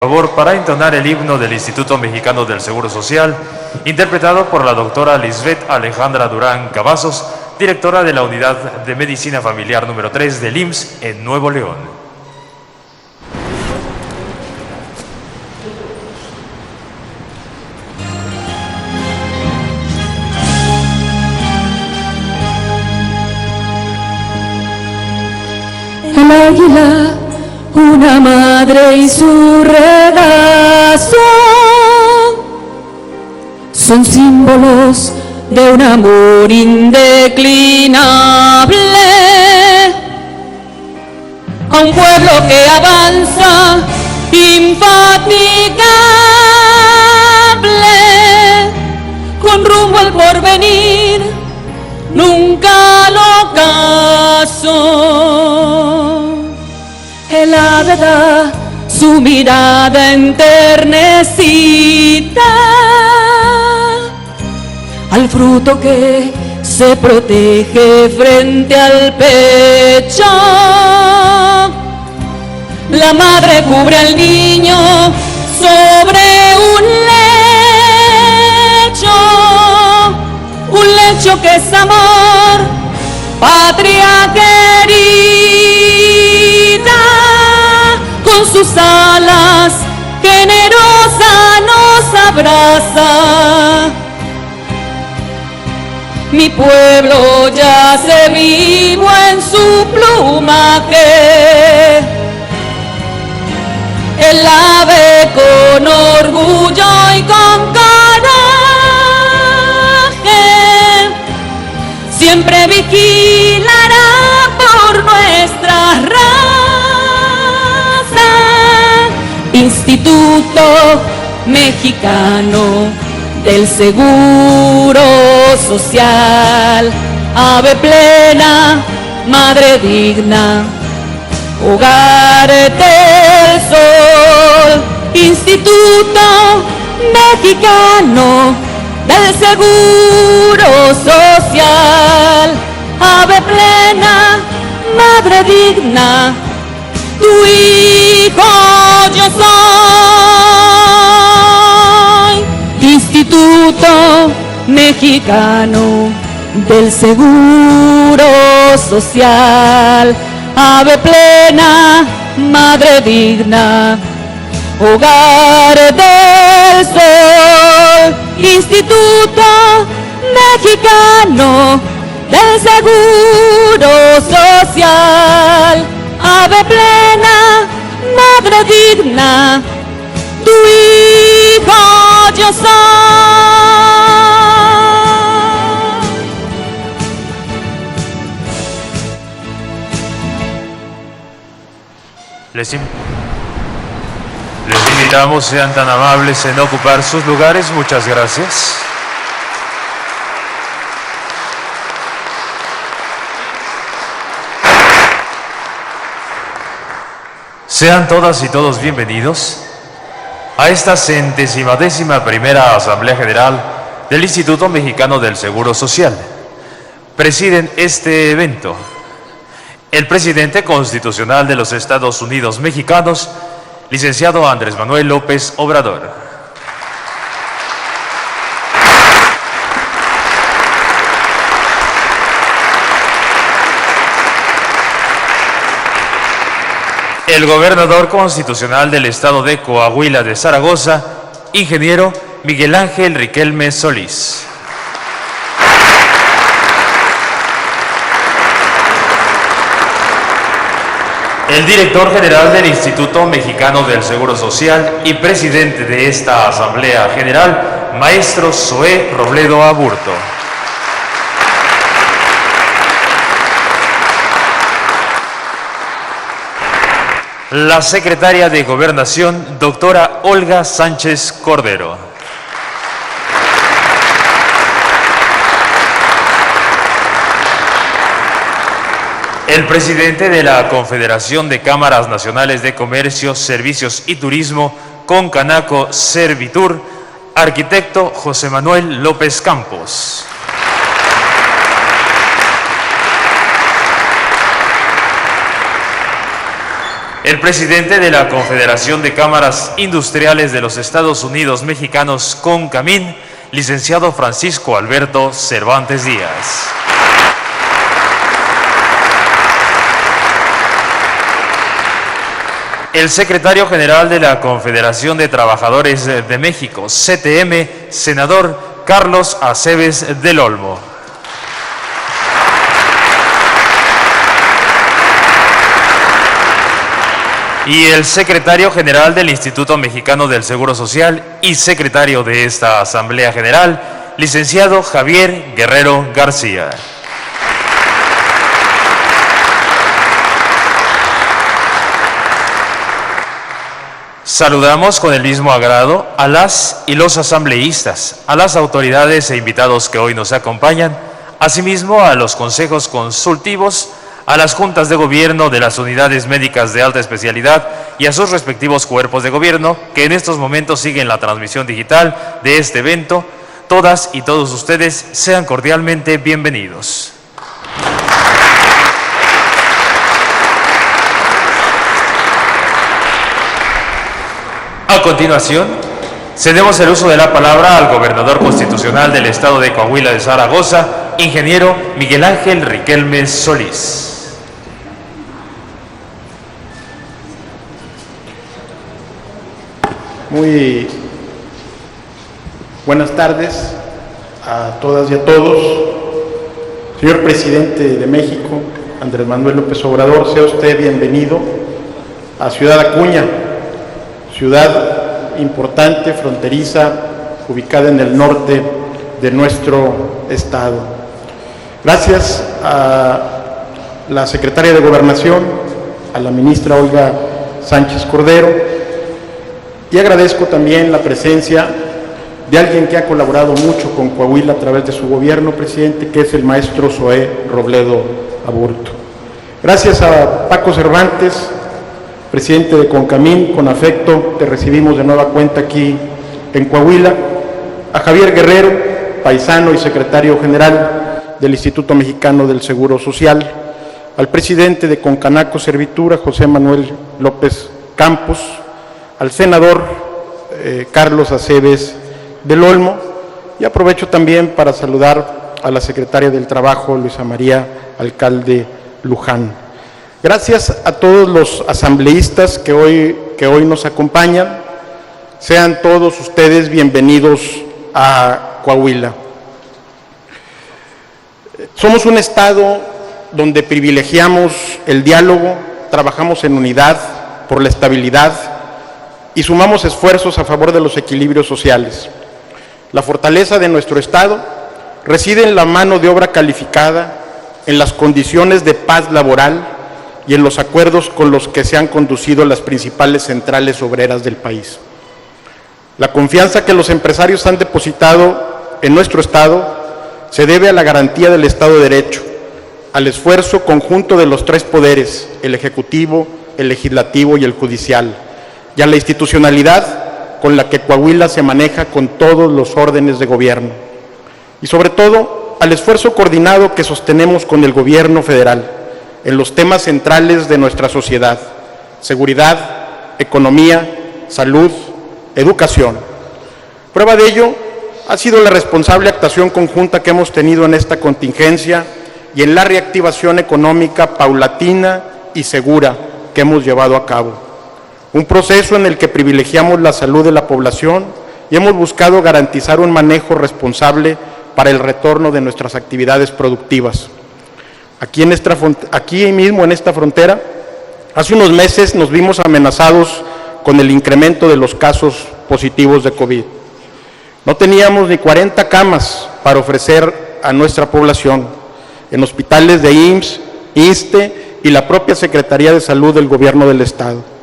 Por favor, para entonar el himno del Instituto Mexicano del Seguro Social, interpretado por la doctora Lisbeth Alejandra Durán Cavazos, directora de la Unidad de Medicina Familiar número 3 del IMSS en Nuevo León. El águila, una madre y su regazo son símbolos de un amor indeclinable a un pueblo que avanza infatigable con rumbo al porvenir, nunca lo caso. El ave da su mirada enternecida al fruto que se protege frente al pecho. La madre cubre al niño sobre un lecho que es amor, patria querida. Con sus alas generosa nos abraza. Mi pueblo yace vivo en su plumaje. El ave con orgullo y con coraje siempre vigilará por nuestra raza. Instituto Mexicano del Seguro Social, ave plena, madre digna, hogar del sol. Instituto Mexicano del Seguro Social, ave plena, madre digna, tu hijo yo soy. Instituto Mexicano del Seguro Social, ave plena, madre digna, hogar del sol. Instituto Mexicano del Seguro Social, ave plena, madre digna, tu hijo yo soy. Les invitamos, sean tan amables en ocupar sus lugares. Muchas gracias. Sean todas y todos bienvenidos a esta 111ª Asamblea General del Instituto Mexicano del Seguro Social. Presiden este evento el presidente constitucional de los Estados Unidos Mexicanos, licenciado Andrés Manuel López Obrador. El gobernador constitucional del estado de Coahuila de Zaragoza, ingeniero Miguel Ángel Riquelme Solís. El director general del Instituto Mexicano del Seguro Social y presidente de esta Asamblea General, maestro Zoé Robledo Aburto. La secretaria de Gobernación, doctora Olga Sánchez Cordero. El presidente de la Confederación de Cámaras Nacionales de Comercio, Servicios y Turismo, Concanaco Servitur, arquitecto José Manuel López Campos. El presidente de la Confederación de Cámaras Industriales de los Estados Unidos Mexicanos, CONCAMIN, licenciado Francisco Alberto Cervantes Díaz. El secretario general de la Confederación de Trabajadores de México, CTM, senador Carlos Aceves del Olmo. Y el secretario general del Instituto Mexicano del Seguro Social y secretario de esta Asamblea General, licenciado Javier Guerrero García. Saludamos con el mismo agrado a las y los asambleístas, a las autoridades e invitados que hoy nos acompañan, asimismo a los consejos consultivos, a las juntas de gobierno de las unidades médicas de alta especialidad y a sus respectivos cuerpos de gobierno que en estos momentos siguen la transmisión digital de este evento. Todas y todos ustedes sean cordialmente bienvenidos. A continuación, cedemos el uso de la palabra al gobernador constitucional del Estado de Coahuila de Zaragoza, ingeniero Miguel Ángel Riquelme Solís. Muy buenas tardes a todas y a todos. Señor presidente de México, Andrés Manuel López Obrador, sea usted bienvenido a Ciudad Acuña, ciudad importante, fronteriza, ubicada en el norte de nuestro estado. Gracias a la secretaria de Gobernación, a la ministra Olga Sánchez Cordero, y agradezco también la presencia de alguien que ha colaborado mucho con Coahuila a través de su gobierno, presidente, que es el maestro Zoé Robledo Aburto. Gracias a Paco Cervantes, presidente de CONCAMIN, con afecto te recibimos de nueva cuenta aquí en Coahuila. A Javier Guerrero, paisano y secretario general del Instituto Mexicano del Seguro Social. Al presidente de Concanaco Servitura, José Manuel López Campos. Al senador Carlos Aceves del Olmo, y aprovecho también para saludar a la secretaria del Trabajo, Luisa María Alcalde Luján. Gracias a todos los asambleístas que hoy nos acompañan. Sean todos ustedes bienvenidos a Coahuila. Somos un estado donde privilegiamos el diálogo, trabajamos en unidad por la estabilidad y sumamos esfuerzos a favor de los equilibrios sociales. La fortaleza de nuestro Estado reside en la mano de obra calificada, en las condiciones de paz laboral y en los acuerdos con los que se han conducido las principales centrales obreras del país. La confianza que los empresarios han depositado en nuestro Estado se debe a la garantía del Estado de Derecho, al esfuerzo conjunto de los tres poderes, el Ejecutivo, el Legislativo y el Judicial, y a la institucionalidad con la que Coahuila se maneja con todos los órdenes de gobierno. Y sobre todo, al esfuerzo coordinado que sostenemos con el gobierno federal en los temas centrales de nuestra sociedad: seguridad, economía, salud, educación. Prueba de ello ha sido la responsable actuación conjunta que hemos tenido en esta contingencia y en la reactivación económica paulatina y segura que hemos llevado a cabo. Un proceso en el que privilegiamos la salud de la población y hemos buscado garantizar un manejo responsable para el retorno de nuestras actividades productivas. Aquí mismo en esta frontera, hace unos meses nos vimos amenazados con el incremento de los casos positivos de COVID. No teníamos ni 40 camas para ofrecer a nuestra población en hospitales de IMSS, ISSSTE y la propia Secretaría de Salud del Gobierno del Estado.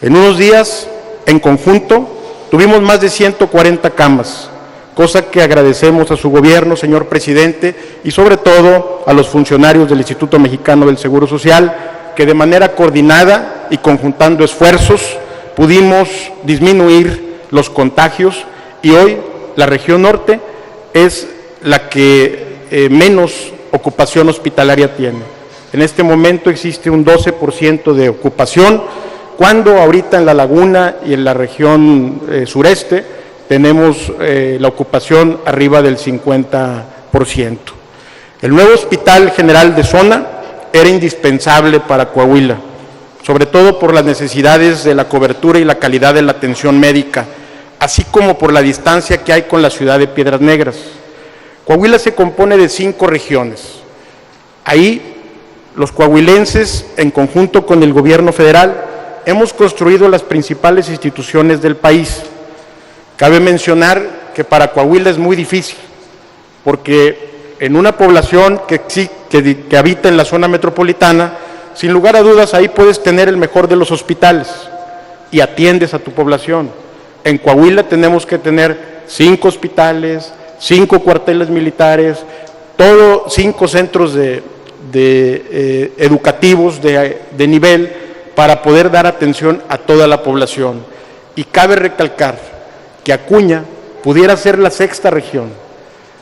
En unos días, en conjunto, tuvimos más de 140 camas, cosa que agradecemos a su gobierno, señor presidente, y sobre todo a los funcionarios del Instituto Mexicano del Seguro Social, que de manera coordinada y conjuntando esfuerzos pudimos disminuir los contagios, y hoy la región norte es la que menos ocupación hospitalaria tiene. En este momento existe un 12% de ocupación, cuando ahorita en la laguna y en la región sureste tenemos la ocupación arriba del 50%. El nuevo Hospital General de Zona era indispensable para Coahuila, sobre todo por las necesidades de la cobertura y la calidad de la atención médica, así como por la distancia que hay con la ciudad de Piedras Negras. Coahuila se compone de 5 regiones. Ahí los coahuilenses, en conjunto con el gobierno federal, hemos construido las principales instituciones del país. Cabe mencionar que para Coahuila es muy difícil, porque en una población que habita en la zona metropolitana, sin lugar a dudas ahí puedes tener el mejor de los hospitales y atiendes a tu población. En Coahuila tenemos que tener 5 hospitales, 5 cuarteles militares, 5 centros educativos de nivel para poder dar atención a toda la población. Y cabe recalcar que Acuña pudiera ser la 6ª región,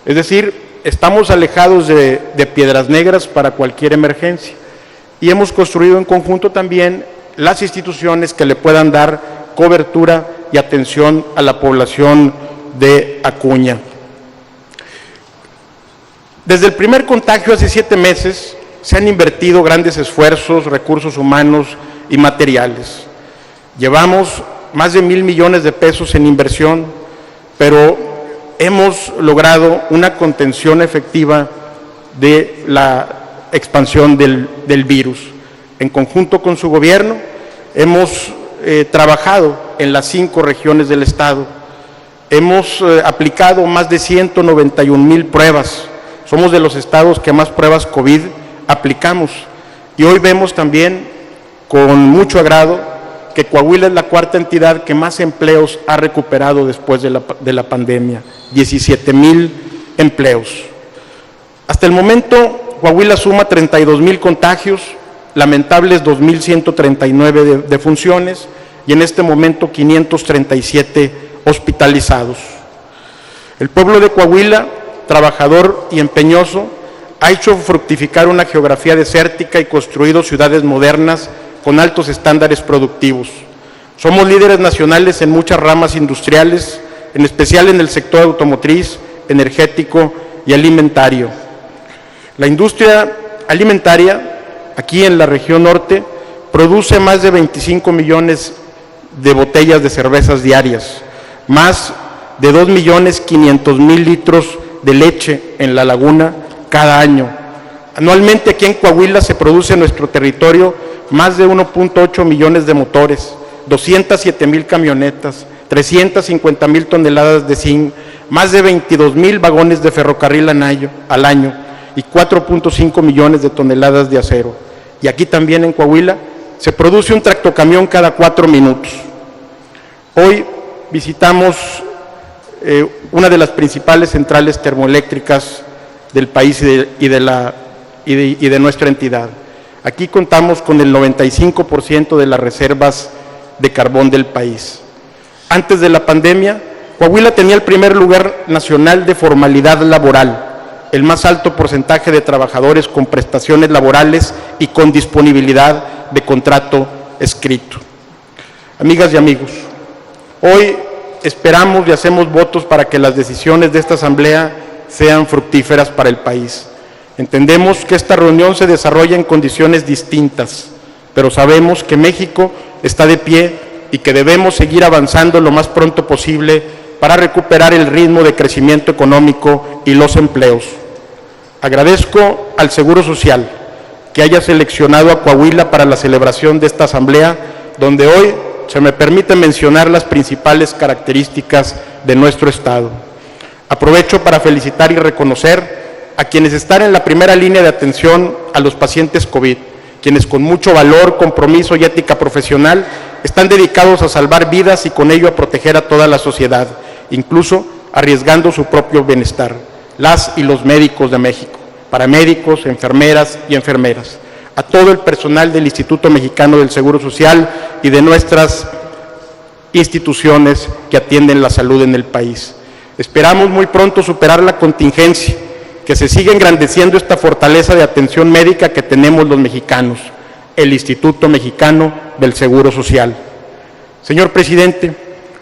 es decir, estamos alejados de Piedras Negras para cualquier emergencia y hemos construido en conjunto también las instituciones que le puedan dar cobertura y atención a la población de Acuña. Desde el primer contagio hace 7 meses se han invertido grandes esfuerzos, recursos humanos y materiales. Llevamos más de 1,000 millones de pesos en inversión, pero hemos logrado una contención efectiva de la expansión del virus. En conjunto con su gobierno, hemos trabajado en las 5 regiones del estado. Hemos aplicado más de 191,000 pruebas. Somos de los estados que más pruebas COVID aplicamos. Y hoy vemos también con mucho agrado que Coahuila es la 4ª entidad que más empleos ha recuperado después de la pandemia, 17,000 empleos. Hasta el momento, Coahuila suma 32,000 contagios, lamentables 2,139 defunciones y en este momento 537 hospitalizados. El pueblo de Coahuila, trabajador y empeñoso, ha hecho fructificar una geografía desértica y construido ciudades modernas con altos estándares productivos. Somos líderes nacionales en muchas ramas industriales, en especial en el sector automotriz, energético y alimentario. La industria alimentaria, aquí en la región norte, produce más de 25 millones de botellas de cervezas diarias, más de 2,500,000 litros de leche en la laguna cada año. Anualmente aquí en Coahuila se produce en nuestro territorio más de 1.8 millones de motores, 207,000 camionetas, 350,000 toneladas de zinc, más de 22,000 vagones de ferrocarril al año y 4.5 millones de toneladas de acero. Y aquí también en Coahuila se produce un tractocamión cada 4 minutos. Hoy visitamos una de las principales centrales termoeléctricas del país y de nuestra entidad. Aquí contamos con el 95% de las reservas de carbón del país. Antes de la pandemia, Coahuila tenía el primer lugar nacional de formalidad laboral, el más alto porcentaje de trabajadores con prestaciones laborales y con disponibilidad de contrato escrito. Amigas y amigos, hoy esperamos y hacemos votos para que las decisiones de esta asamblea sean fructíferas para el país. Entendemos que esta reunión se desarrolla en condiciones distintas, pero sabemos que México está de pie y que debemos seguir avanzando lo más pronto posible para recuperar el ritmo de crecimiento económico y los empleos. Agradezco al Seguro Social que haya seleccionado a Coahuila para la celebración de esta asamblea, donde hoy se me permite mencionar las principales características de nuestro estado. Aprovecho para felicitar y reconocer a quienes están en la primera línea de atención a los pacientes COVID, quienes con mucho valor, compromiso y ética profesional están dedicados a salvar vidas y con ello a proteger a toda la sociedad, incluso arriesgando su propio bienestar. Las y los médicos de México, paramédicos, enfermeras y enfermeras, a todo el personal del Instituto Mexicano del Seguro Social y de nuestras instituciones que atienden la salud en el país. Esperamos muy pronto superar la contingencia, que se siga engrandeciendo esta fortaleza de atención médica que tenemos los mexicanos, el Instituto Mexicano del Seguro Social. Señor presidente,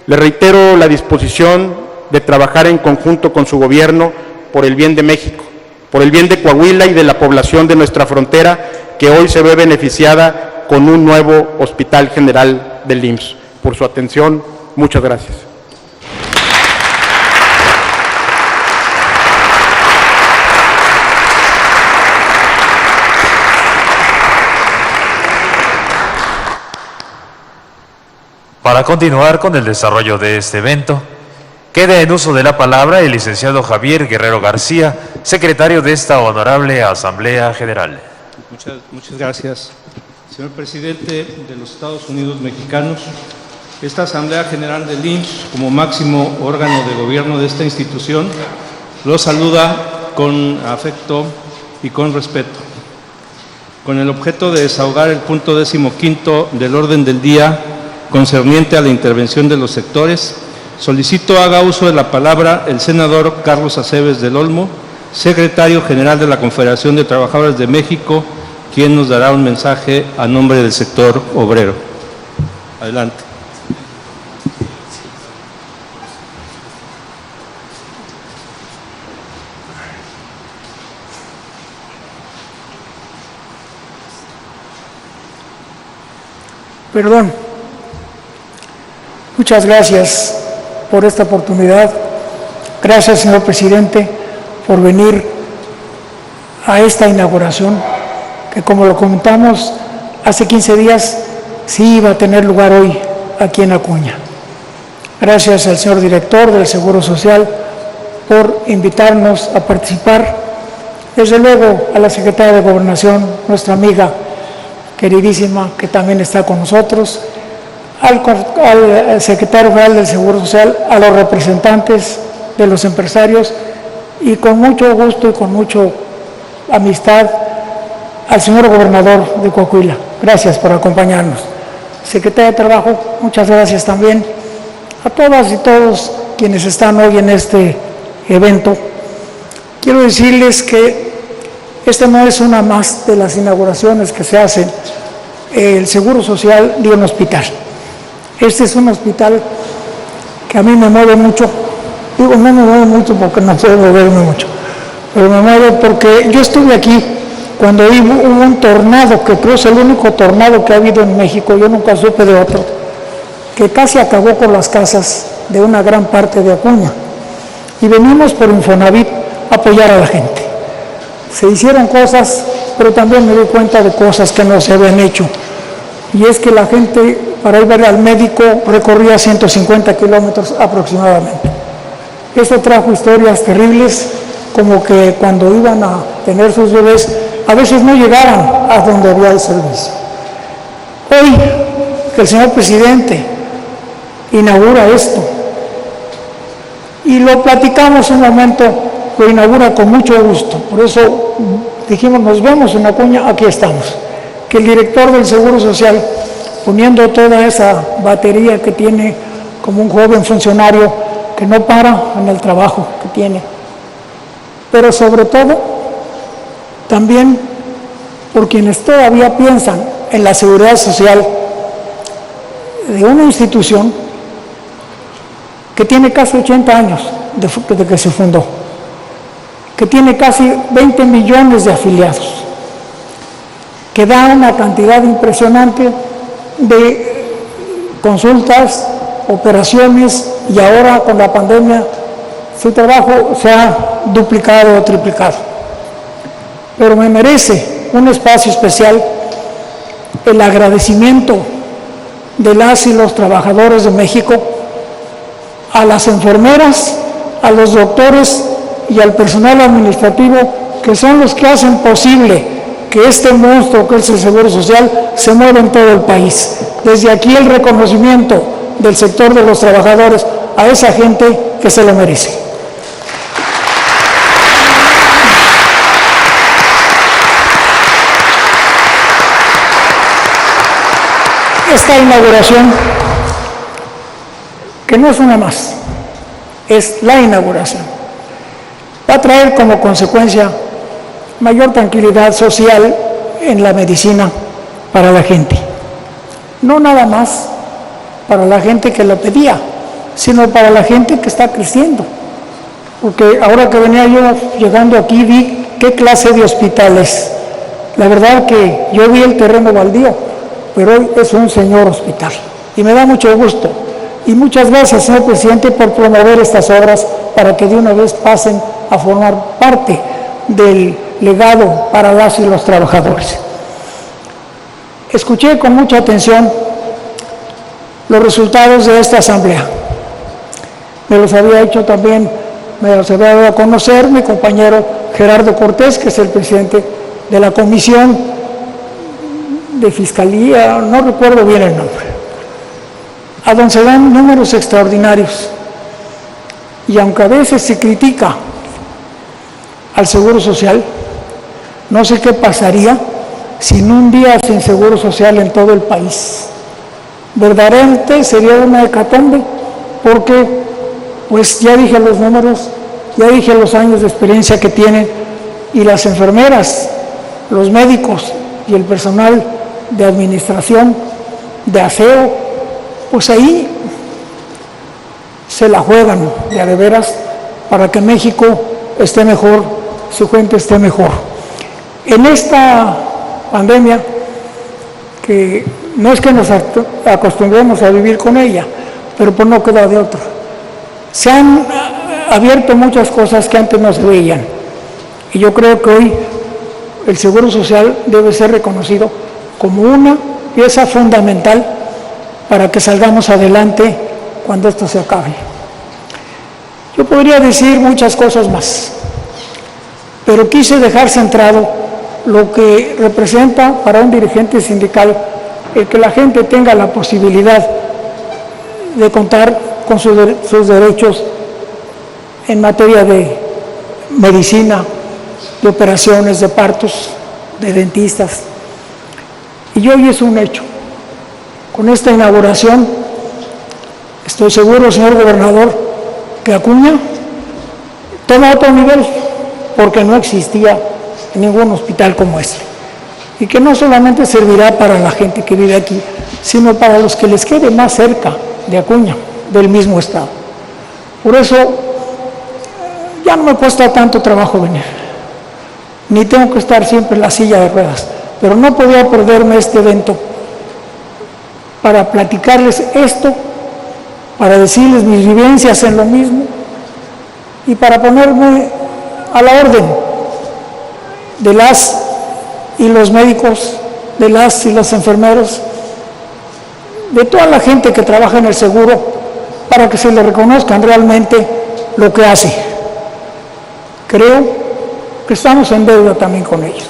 le reitero la disposición de trabajar en conjunto con su gobierno por el bien de México, por el bien de Coahuila y de la población de nuestra frontera, que hoy se ve beneficiada con un nuevo Hospital General del IMSS. Por su atención, muchas gracias. Para continuar con el desarrollo de este evento, queda en uso de la palabra el licenciado Javier Guerrero García, secretario de esta honorable Asamblea General. Muchas gracias. Señor presidente de los Estados Unidos mexicanos, esta Asamblea General del IMSS, como máximo órgano de gobierno de esta institución, lo saluda con afecto y con respeto. Con el objeto de desahogar el punto 15º del orden del día concerniente a la intervención de los sectores, solicito haga uso de la palabra el senador Carlos Aceves del Olmo, secretario general de la Confederación de Trabajadores de México, quien nos dará un mensaje a nombre del sector obrero. Adelante. Perdón. Muchas gracias por esta oportunidad. Gracias, señor presidente, por venir a esta inauguración, que como lo comentamos hace 15 días, sí iba a tener lugar hoy aquí en Acuña. Gracias al señor director del Seguro Social por invitarnos a participar. Desde luego a la secretaria de Gobernación, nuestra amiga queridísima, que también está con nosotros, al secretario general del Seguro Social, a los representantes de los empresarios y con mucho gusto y con mucha amistad al señor gobernador de Coahuila. Gracias por acompañarnos. Secretaria de Trabajo, muchas gracias también a todas y todos quienes están hoy en este evento. Quiero decirles que esta no es una más de las inauguraciones que se hacen el Seguro Social de un hospital. Este es un hospital que a mí me mueve mucho. Digo, no me mueve mucho porque no puedo moverme mucho, pero me mueve porque yo estuve aquí cuando hubo un tornado, que creo es el único tornado que ha habido en México, yo nunca supe de otro, que casi acabó con las casas de una gran parte de Acuña. Y venimos por Infonavit a apoyar a la gente. Se hicieron cosas, pero también me di cuenta de cosas que no se habían hecho. Y es que la gente, para ir a ver al médico, recorría 150 kilómetros aproximadamente. Esto trajo historias terribles, como que cuando iban a tener sus bebés, a veces no llegaban a donde había el servicio. Hoy, que el señor presidente inaugura esto, y lo platicamos un momento, lo inaugura con mucho gusto. Por eso dijimos, nos vemos en Acuña, aquí estamos. Que el director del Seguro Social, poniendo toda esa batería que tiene como un joven funcionario que no para en el trabajo que tiene, pero sobre todo también por quienes todavía piensan en la seguridad social de una institución que tiene casi 80 años de que se fundó, que tiene casi 20 millones de afiliados, que da una cantidad impresionante de consultas, operaciones, y ahora con la pandemia su trabajo se ha duplicado o triplicado. Pero me merece un espacio especial el agradecimiento de las y los trabajadores de México, a las enfermeras, a los doctores y al personal administrativo, que son los que hacen posible que este monstruo que es el Seguro Social se mueva en todo el país. Desde aquí el reconocimiento del sector de los trabajadores a esa gente que se lo merece. Esta inauguración, que no es una más, es la inauguración, va a traer como consecuencia mayor tranquilidad social en la medicina para la gente. No nada más para la gente que lo pedía, sino para la gente que está creciendo. Porque ahora que venía yo llegando aquí vi qué clase de hospitales. La verdad que yo vi el terreno baldío, pero hoy es un señor hospital. Y me da mucho gusto. Y muchas gracias, señor presidente, por promover estas obras para que de una vez pasen a formar parte del legado para las y los trabajadores. Escuché con mucha atención los resultados de esta asamblea. Me los había hecho también, me los había dado a conocer mi compañero Gerardo Cortés, que es el presidente de la Comisión de Fiscalía, no recuerdo bien el nombre, a donde se dan números extraordinarios. Y aunque a veces se critica al Seguro Social, no sé qué pasaría sin un día sin Seguro Social en todo el país. Verdaderamente sería una hecatombe, porque pues ya dije los números, ya dije los años de experiencia que tienen, y las enfermeras, los médicos y el personal de administración, de aseo, pues ahí se la juegan de a de veras para que México esté mejor, su gente esté mejor. En esta pandemia, que no es que nos acostumbremos a vivir con ella, pero pues no queda de otra. Se han abierto muchas cosas que antes no se veían, y yo creo que hoy el Seguro Social debe ser reconocido como una pieza fundamental para que salgamos adelante cuando esto se acabe. Yo podría decir muchas cosas más, pero quise dejar centrado lo que representa para un dirigente sindical el que la gente tenga la posibilidad de contar con sus derechos en materia de medicina, de operaciones, de partos, de dentistas. Y hoy es un hecho. Con esta inauguración, estoy seguro, señor gobernador, que Acuña toma otro nivel, porque no existía ningún hospital como este. Y que no solamente servirá para la gente que vive aquí, sino para los que les quede más cerca de Acuña, del mismo estado. Por eso, ya no me cuesta tanto trabajo venir, ni tengo que estar siempre en la silla de ruedas, pero no podía perderme este evento para platicarles esto, para decirles mis vivencias en lo mismo y para ponerme a la orden de las y los médicos, de las y los enfermeros, de toda la gente que trabaja en el seguro, para que se le reconozcan realmente lo que hace. Creo que estamos en deuda también con ellos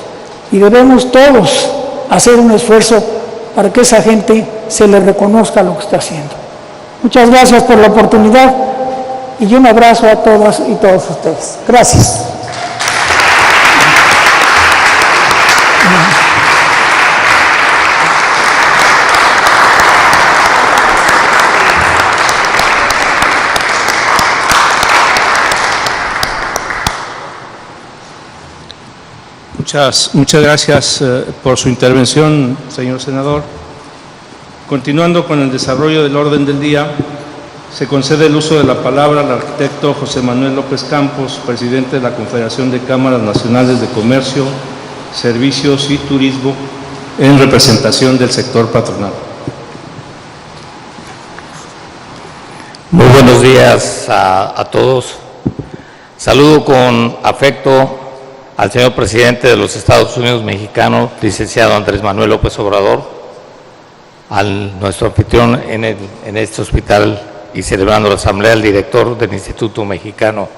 y debemos todos hacer un esfuerzo para que esa gente se le reconozca lo que está haciendo. Muchas gracias por la oportunidad y un abrazo a todas y todos ustedes. Gracias. Muchas gracias por su intervención, señor senador. Continuando con el desarrollo del orden del día, se concede el uso de la palabra al arquitecto José Manuel López Campos, presidente de la Confederación de Cámaras Nacionales de Comercio, Servicios y Turismo, en representación del sector patronal. Muy buenos días a todos. Saludo con afecto al señor presidente de los Estados Unidos mexicanos, licenciado Andrés Manuel López Obrador, al nuestro anfitrión en este hospital y celebrando la asamblea, el director del Instituto Mexicano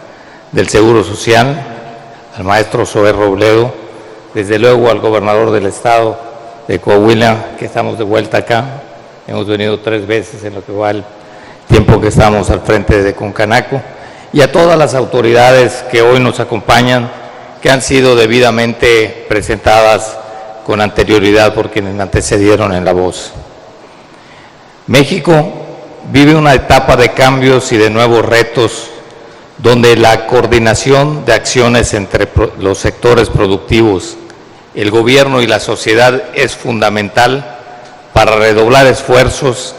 del Seguro Social, al maestro Zoé Robledo, desde luego al gobernador del estado de Coahuila, que estamos de vuelta acá. Hemos venido 3 veces en lo que va el tiempo que estamos al frente de Concanaco, y a todas las autoridades que hoy nos acompañan, que han sido debidamente presentadas con anterioridad por quienes me antecedieron en la voz. México vive una etapa de cambios y de nuevos retos donde la coordinación de acciones entre los sectores productivos, el gobierno y la sociedad es fundamental para redoblar esfuerzos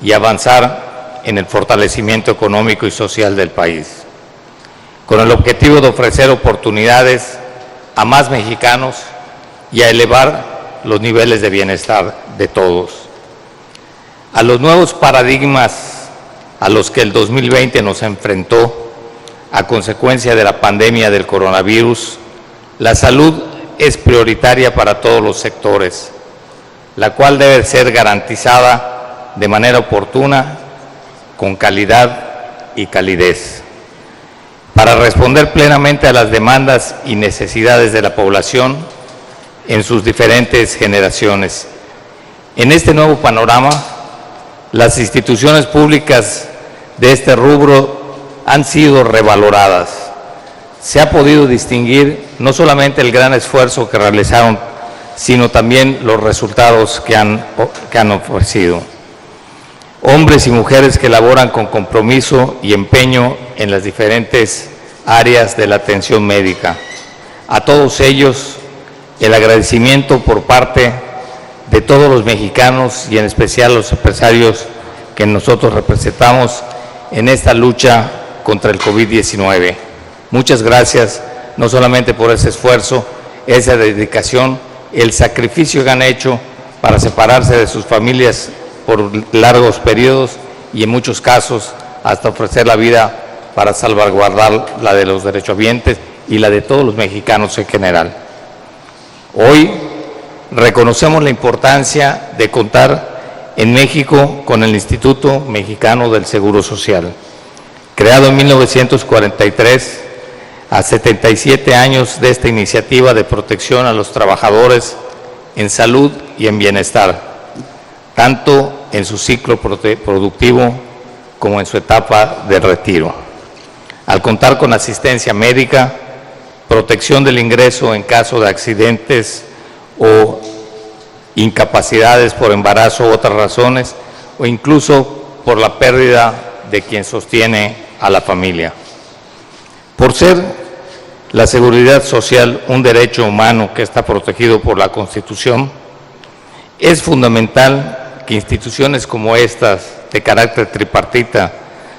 y avanzar en el fortalecimiento económico y social del país, con el objetivo de ofrecer oportunidades a más mexicanos y a elevar los niveles de bienestar de todos. A los nuevos paradigmas a los que el 2020 nos enfrentó a consecuencia de la pandemia del coronavirus, la salud es prioritaria para todos los sectores, la cual debe ser garantizada de manera oportuna, con calidad y calidez, para responder plenamente a las demandas y necesidades de la población en sus diferentes generaciones. En este nuevo panorama, las instituciones públicas de este rubro han sido revaloradas. Se ha podido distinguir no solamente el gran esfuerzo que realizaron, sino también los resultados que han ofrecido. Hombres y mujeres que laboran con compromiso y empeño en las diferentes áreas de la atención médica. A todos ellos, el agradecimiento por parte de todos los mexicanos y en especial los empresarios que nosotros representamos en esta lucha contra el COVID-19. Muchas gracias, no solamente por ese esfuerzo, esa dedicación, el sacrificio que han hecho para separarse de sus familias por largos periodos y en muchos casos hasta ofrecer la vida para salvaguardar la de los derechohabientes y la de todos los mexicanos en general. Hoy reconocemos la importancia de contar en México con el Instituto Mexicano del Seguro Social, creado en 1943, a 77 años de esta iniciativa de protección a los trabajadores en salud y en bienestar, tanto en su ciclo productivo como en su etapa de retiro. Al contar con asistencia médica, protección del ingreso en caso de accidentes o incapacidades por embarazo u otras razones, o incluso por la pérdida de quien sostiene a la familia. Por ser la seguridad social un derecho humano que está protegido por la Constitución, es fundamental que instituciones como estas, de carácter tripartita,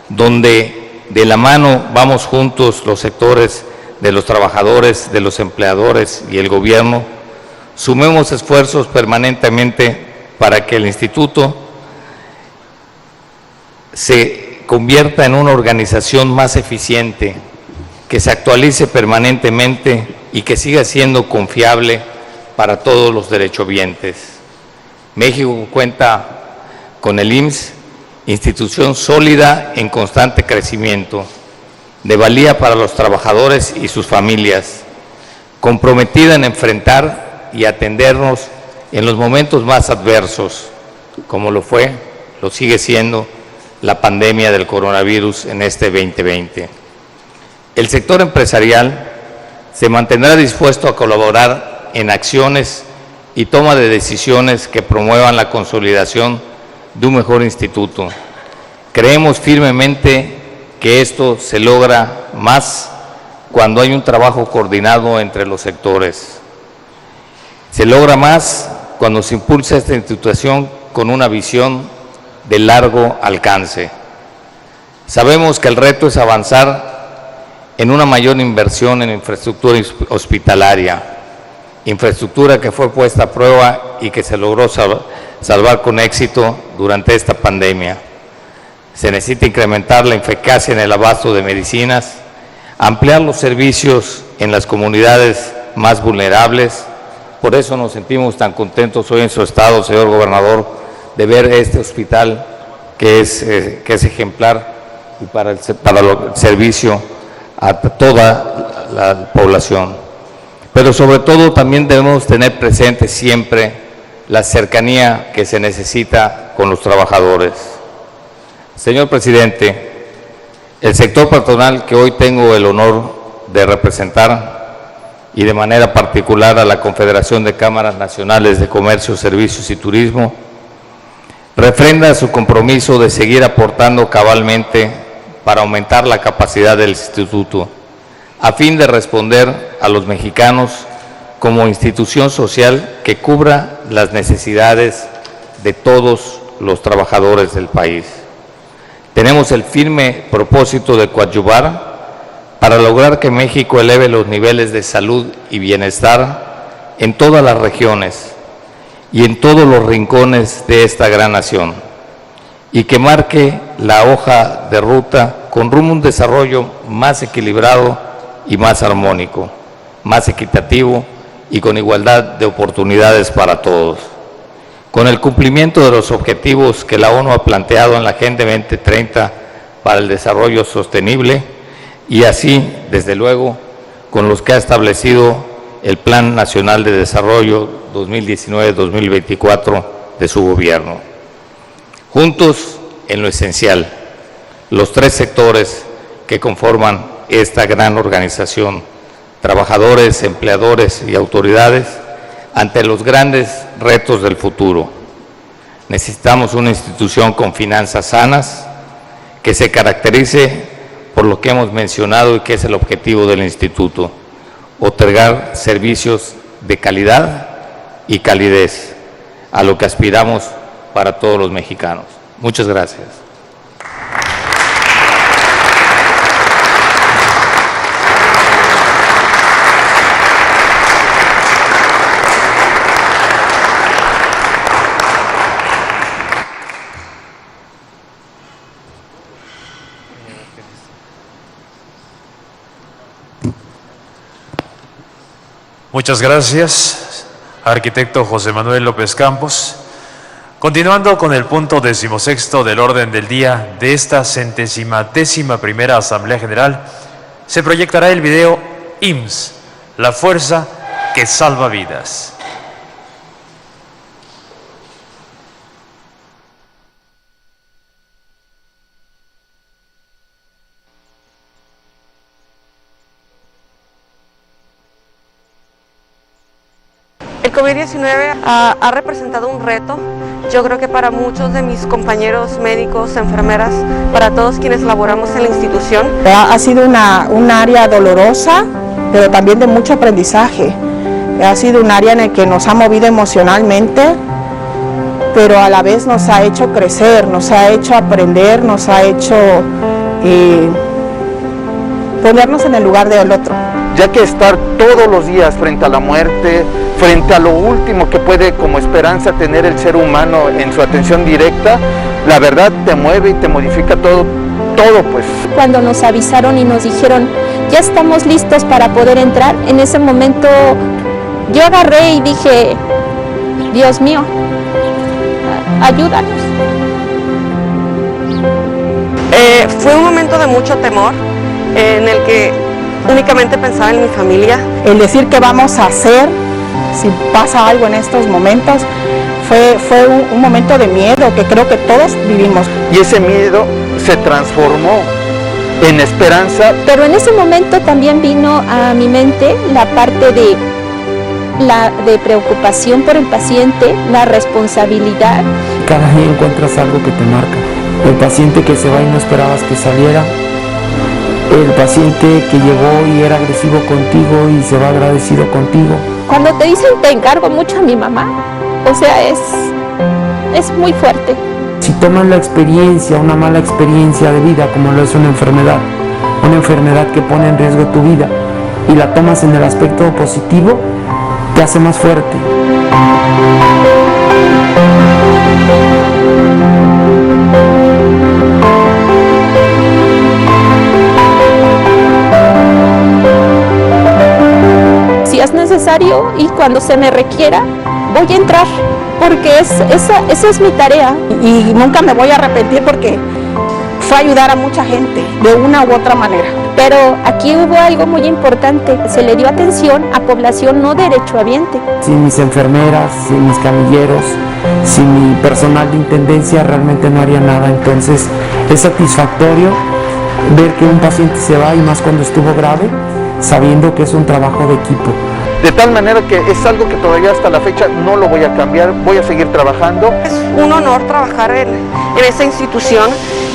donde de la mano vamos juntos los sectores de los trabajadores, de los empleadores y el gobierno, sumemos esfuerzos permanentemente para que el instituto se convierta en una organización más eficiente, que se actualice permanentemente y que siga siendo confiable para todos los derechohabientes. México cuenta con el IMSS, institución sólida en constante crecimiento, de valía para los trabajadores y sus familias, comprometida en enfrentar y atendernos en los momentos más adversos, como lo fue, lo sigue siendo, la pandemia del coronavirus en este 2020. El sector empresarial se mantendrá dispuesto a colaborar en acciones y toma de decisiones que promuevan la consolidación de un mejor instituto. Creemos firmemente que esto se logra más cuando hay un trabajo coordinado entre los sectores. Se logra más cuando se impulsa esta institución con una visión de largo alcance. Sabemos que el reto es avanzar en una mayor inversión en infraestructura hospitalaria, infraestructura que fue puesta a prueba y que se logró salvar con éxito durante esta pandemia. Se necesita incrementar la eficacia en el abasto de medicinas, ampliar los servicios en las comunidades más vulnerables. Por eso nos sentimos tan contentos hoy en su estado, señor gobernador, de ver este hospital que es ejemplar y para el servicio a toda la población. Pero sobre todo también debemos tener presente siempre la cercanía que se necesita con los trabajadores. Señor presidente, el sector patronal que hoy tengo el honor de representar y de manera particular a la Confederación de Cámaras Nacionales de Comercio, Servicios y Turismo, refrenda su compromiso de seguir aportando cabalmente para aumentar la capacidad del instituto, a fin de responder a los mexicanos como institución social que cubra las necesidades de todos los trabajadores del país. Tenemos el firme propósito de coadyuvar para lograr que México eleve los niveles de salud y bienestar en todas las regiones y en todos los rincones de esta gran nación, y que marque la hoja de ruta con rumbo a un desarrollo más equilibrado y más armónico, más equitativo y con igualdad de oportunidades para todos. Con el cumplimiento de los objetivos que la ONU ha planteado en la Agenda 2030 para el Desarrollo Sostenible, y así, desde luego, con los que ha establecido el Plan Nacional de Desarrollo 2019-2024 de su gobierno. Juntos, en lo esencial, los tres sectores que conforman esta gran organización, trabajadores, empleadores y autoridades, ante los grandes retos del futuro. Necesitamos una institución con finanzas sanas, que se caracterice por lo que hemos mencionado y que es el objetivo del instituto: otorgar servicios de calidad y calidez, a lo que aspiramos para todos los mexicanos. Muchas gracias. Muchas gracias, arquitecto José Manuel López Campos. Continuando con el punto 16º del orden del día de esta 111ª Asamblea General, se proyectará el video IMSS, la fuerza que salva vidas. El COVID-19 ha representado un reto, yo creo que para muchos de mis compañeros médicos, enfermeras, para todos quienes laboramos en la institución. Ha sido un área dolorosa, pero también de mucho aprendizaje. Ha sido un área en el que nos ha movido emocionalmente, pero a la vez nos ha hecho crecer, nos ha hecho aprender, nos ha hecho ponernos en el lugar del otro. Ya que estar todos los días frente a la muerte, frente a lo último que puede como esperanza tener el ser humano en su atención directa, la verdad te mueve y te modifica todo pues. Cuando nos avisaron y nos dijeron, ya estamos listos para poder entrar, en ese momento yo agarré y dije, Dios mío, ayúdanos. Fue un momento de mucho temor, en el que únicamente pensaba en mi familia. El decir qué vamos a hacer si pasa algo en estos momentos fue un momento de miedo que creo que todos vivimos. Y ese miedo se transformó en esperanza. Pero en ese momento también vino a mi mente la parte de preocupación por el paciente, la responsabilidad. Cada día encuentras algo que te marca. El paciente que se va y no esperabas que saliera. El paciente que llegó y era agresivo contigo y se va agradecido contigo. Cuando te dicen te encargo mucho a mi mamá, o sea, es muy fuerte. Si tomas la experiencia, una mala experiencia de vida, como lo es una enfermedad que pone en riesgo tu vida, y la tomas en el aspecto positivo, te hace más fuerte. Si es necesario y cuando se me requiera, voy a entrar, porque esa es mi tarea. Y nunca me voy a arrepentir porque fue ayudar a mucha gente de una u otra manera. Pero aquí hubo algo muy importante, se le dio atención a población no derechohabiente. Sin mis enfermeras, sin mis camilleros, sin mi personal de intendencia realmente no haría nada. Entonces es satisfactorio ver que un paciente se va, y más cuando estuvo grave, sabiendo que es un trabajo de equipo. De tal manera que es algo que todavía hasta la fecha no lo voy a cambiar, voy a seguir trabajando. Es un honor trabajar en esta institución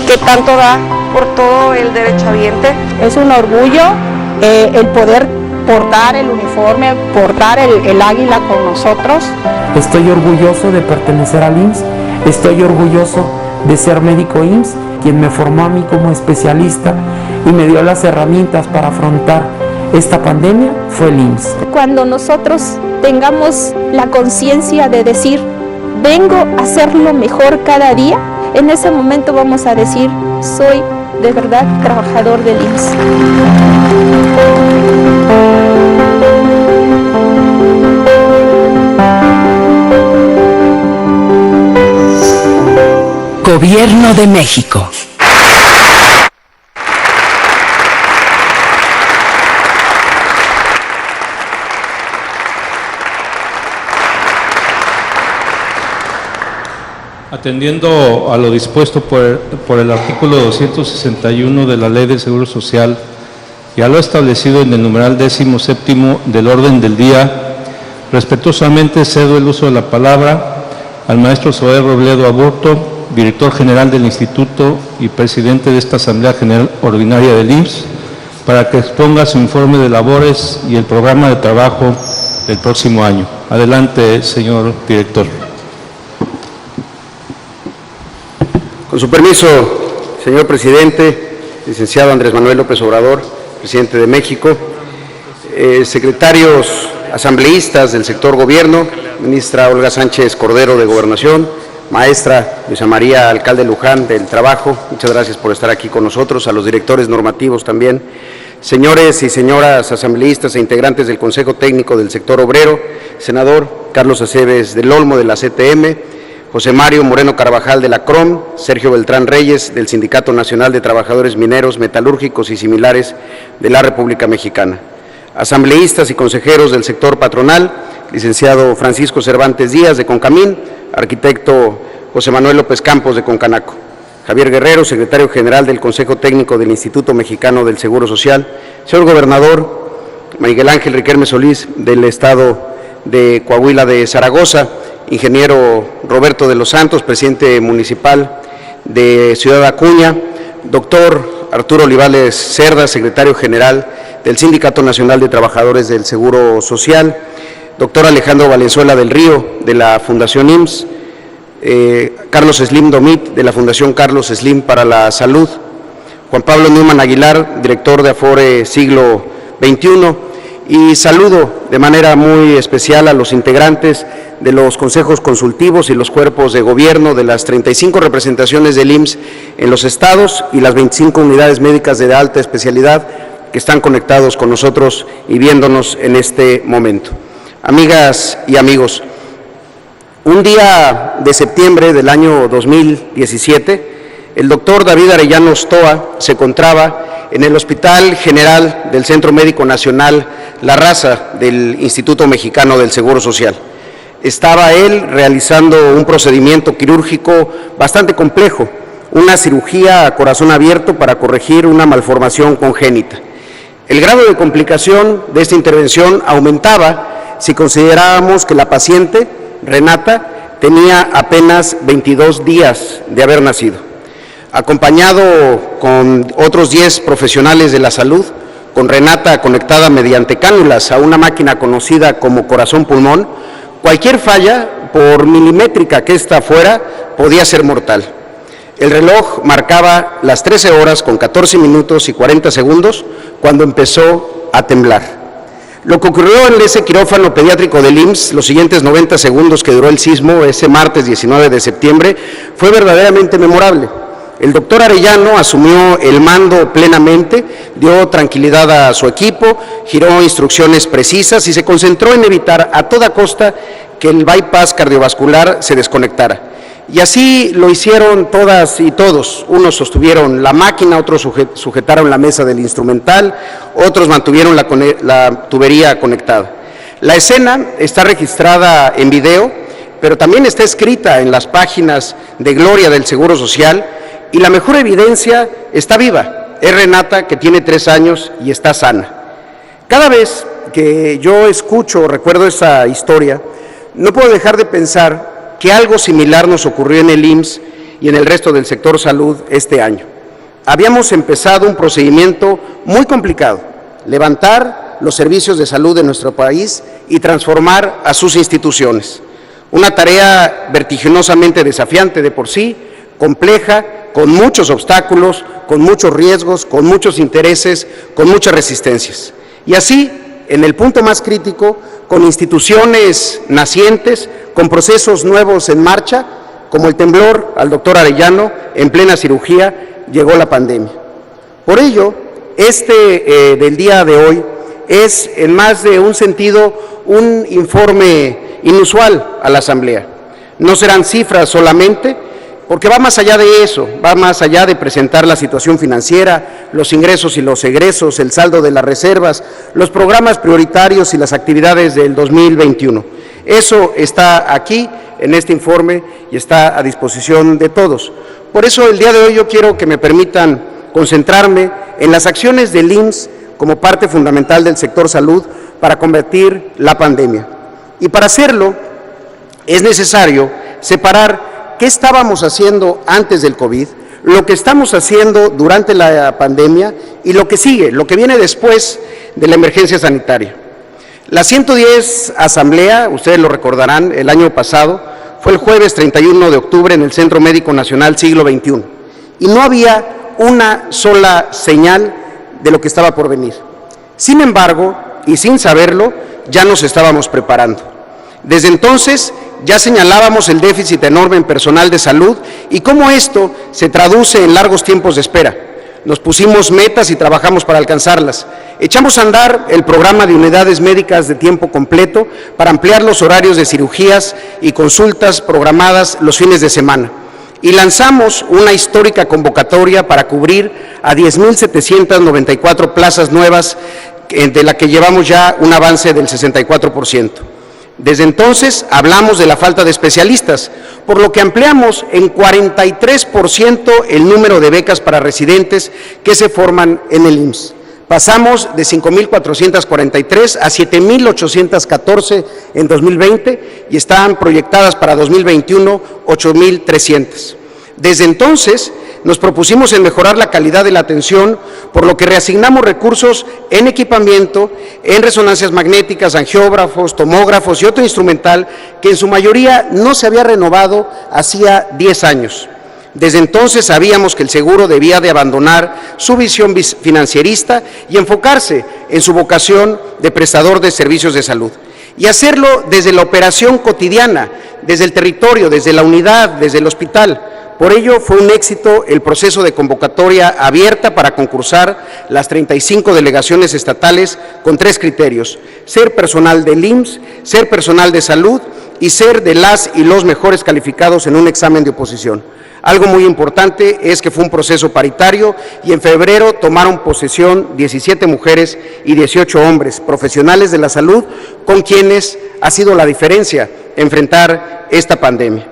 que tanto da por todo el derechohabiente. Es un orgullo el poder portar el uniforme, portar el águila con nosotros. Estoy orgulloso de pertenecer al IMSS, estoy orgulloso de ser médico IMSS, quien me formó a mí como especialista y me dio las herramientas para afrontar esta pandemia fue el IMSS. Cuando nosotros tengamos la conciencia de decir, vengo a hacerlo mejor cada día, en ese momento vamos a decir, soy de verdad trabajador del IMSS. Gobierno de México. Atendiendo a lo dispuesto por el artículo 261 de la Ley del Seguro Social y a lo establecido en el numeral 17º del orden del día, respetuosamente cedo el uso de la palabra al maestro Zoé Robledo Aburto, director general del Instituto y presidente de esta Asamblea General Ordinaria del IMSS, para que exponga su informe de labores y el programa de trabajo del próximo año. Adelante, señor director. Con su permiso, señor presidente, licenciado Andrés Manuel López Obrador, presidente de México, secretarios asambleístas del sector gobierno, ministra Olga Sánchez Cordero de Gobernación, maestra Luisa María Alcalde Luján del Trabajo, muchas gracias por estar aquí con nosotros, a los directores normativos también, señores y señoras asambleístas e integrantes del Consejo Técnico del Sector Obrero, senador Carlos Aceves del Olmo de la CTM, José Mario Moreno Carvajal de la CROM, Sergio Beltrán Reyes del Sindicato Nacional de Trabajadores Mineros, Metalúrgicos y Similares de la República Mexicana, asambleístas y consejeros del sector patronal, licenciado Francisco Cervantes Díaz de Concamín, arquitecto José Manuel López Campos de Concanaco, Javier Guerrero, secretario general del Consejo Técnico del Instituto Mexicano del Seguro Social, señor gobernador Miguel Ángel Riquelme Solís del Estado de Coahuila de Zaragoza, ingeniero Roberto de los Santos, presidente municipal de Ciudad Acuña, doctor Arturo Olivares Cerda, secretario general del Sindicato Nacional de Trabajadores del Seguro Social, doctor Alejandro Valenzuela del Río, de la Fundación IMSS, Carlos Slim Domit, de la Fundación Carlos Slim para la Salud, Juan Pablo Newman Aguilar, director de Afore Siglo XXI, y saludo de manera muy especial a los integrantes de los consejos consultivos y los cuerpos de gobierno de las 35 representaciones del IMSS en los estados y las 25 unidades médicas de alta especialidad que están conectados con nosotros y viéndonos en este momento. Amigas y amigos, un día de septiembre del año 2017, el doctor David Arellano Ostoa se encontraba en el Hospital General del Centro Médico Nacional La Raza del Instituto Mexicano del Seguro Social. Estaba él realizando un procedimiento quirúrgico bastante complejo, una cirugía a corazón abierto para corregir una malformación congénita. El grado de complicación de esta intervención aumentaba si considerábamos que la paciente, Renata, tenía apenas 22 días de haber nacido. Acompañado con otros 10 profesionales de la salud, con Renata conectada mediante cánulas a una máquina conocida como corazón-pulmón, cualquier falla, por milimétrica que ésta fuera, podía ser mortal. El reloj marcaba las 13 horas con 14 minutos y 40 segundos cuando empezó a temblar. Lo que ocurrió en ese quirófano pediátrico del IMSS, los siguientes 90 segundos que duró el sismo ese martes 19 de septiembre, fue verdaderamente memorable. El doctor Arellano asumió el mando plenamente, dio tranquilidad a su equipo, giró instrucciones precisas y se concentró en evitar a toda costa que el bypass cardiovascular se desconectara. Y así lo hicieron todas y todos. Unos sostuvieron la máquina, otros sujetaron la mesa del instrumental, otros mantuvieron la tubería conectada. La escena está registrada en video, pero también está escrita en las páginas de gloria del Seguro Social, y la mejor evidencia está viva. Es Renata, que tiene 3 años y está sana. Cada vez que yo escucho o recuerdo esa historia, no puedo dejar de pensar que algo similar nos ocurrió en el IMSS y en el resto del sector salud este año. Habíamos empezado un procedimiento muy complicado: levantar los servicios de salud de nuestro país y transformar a sus instituciones. Una tarea vertiginosamente desafiante de por sí, compleja, con muchos obstáculos, con muchos riesgos, con muchos intereses, con muchas resistencias. Y así, en el punto más crítico, con instituciones nacientes, con procesos nuevos en marcha, como el temblor al doctor Arellano, en plena cirugía, llegó la pandemia. Por ello, del día de hoy es, en más de un sentido, un informe inusual a la Asamblea. No serán cifras solamente, porque va más allá de eso, va más allá de presentar la situación financiera, los ingresos y los egresos, el saldo de las reservas, los programas prioritarios y las actividades del 2021. Eso está aquí en este informe y está a disposición de todos. Por eso el día de hoy yo quiero que me permitan concentrarme en las acciones del IMSS como parte fundamental del sector salud para combatir la pandemia. Y para hacerlo es necesario separar qué estábamos haciendo antes del COVID, lo que estamos haciendo durante la pandemia y lo que sigue, lo que viene después de la emergencia sanitaria. La 110 Asamblea, ustedes lo recordarán, el año pasado, fue el jueves 31 de octubre en el Centro Médico Nacional Siglo XXI, y no había una sola señal de lo que estaba por venir. Sin embargo, y sin saberlo, ya nos estábamos preparando. Desde entonces ya señalábamos el déficit enorme en personal de salud y cómo esto se traduce en largos tiempos de espera. Nos pusimos metas y trabajamos para alcanzarlas. Echamos a andar el programa de unidades médicas de tiempo completo para ampliar los horarios de cirugías y consultas programadas los fines de semana. Y lanzamos una histórica convocatoria para cubrir a 10,794 plazas nuevas, de la que llevamos ya un avance del 64%. Desde entonces hablamos de la falta de especialistas, por lo que ampliamos en 43% el número de becas para residentes que se forman en el IMSS. Pasamos de 5,443 a 7,814 en 2020 y están proyectadas para 2021 8,300. Desde entonces nos propusimos en mejorar la calidad de la atención, por lo que reasignamos recursos en equipamiento, en resonancias magnéticas, angiógrafos, tomógrafos y otro instrumental que en su mayoría no se había renovado hacía 10 años. Desde entonces sabíamos que el seguro debía de abandonar su visión financierista y enfocarse en su vocación de prestador de servicios de salud, y hacerlo desde la operación cotidiana, desde el territorio, desde la unidad, desde el hospital. Por ello fue un éxito el proceso de convocatoria abierta para concursar las 35 delegaciones estatales con 3 criterios: ser personal del IMSS, ser personal de salud y ser de las y los mejores calificados en un examen de oposición. Algo muy importante es que fue un proceso paritario y en febrero tomaron posesión 17 mujeres y 18 hombres, profesionales de la salud, con quienes ha sido la diferencia enfrentar esta pandemia.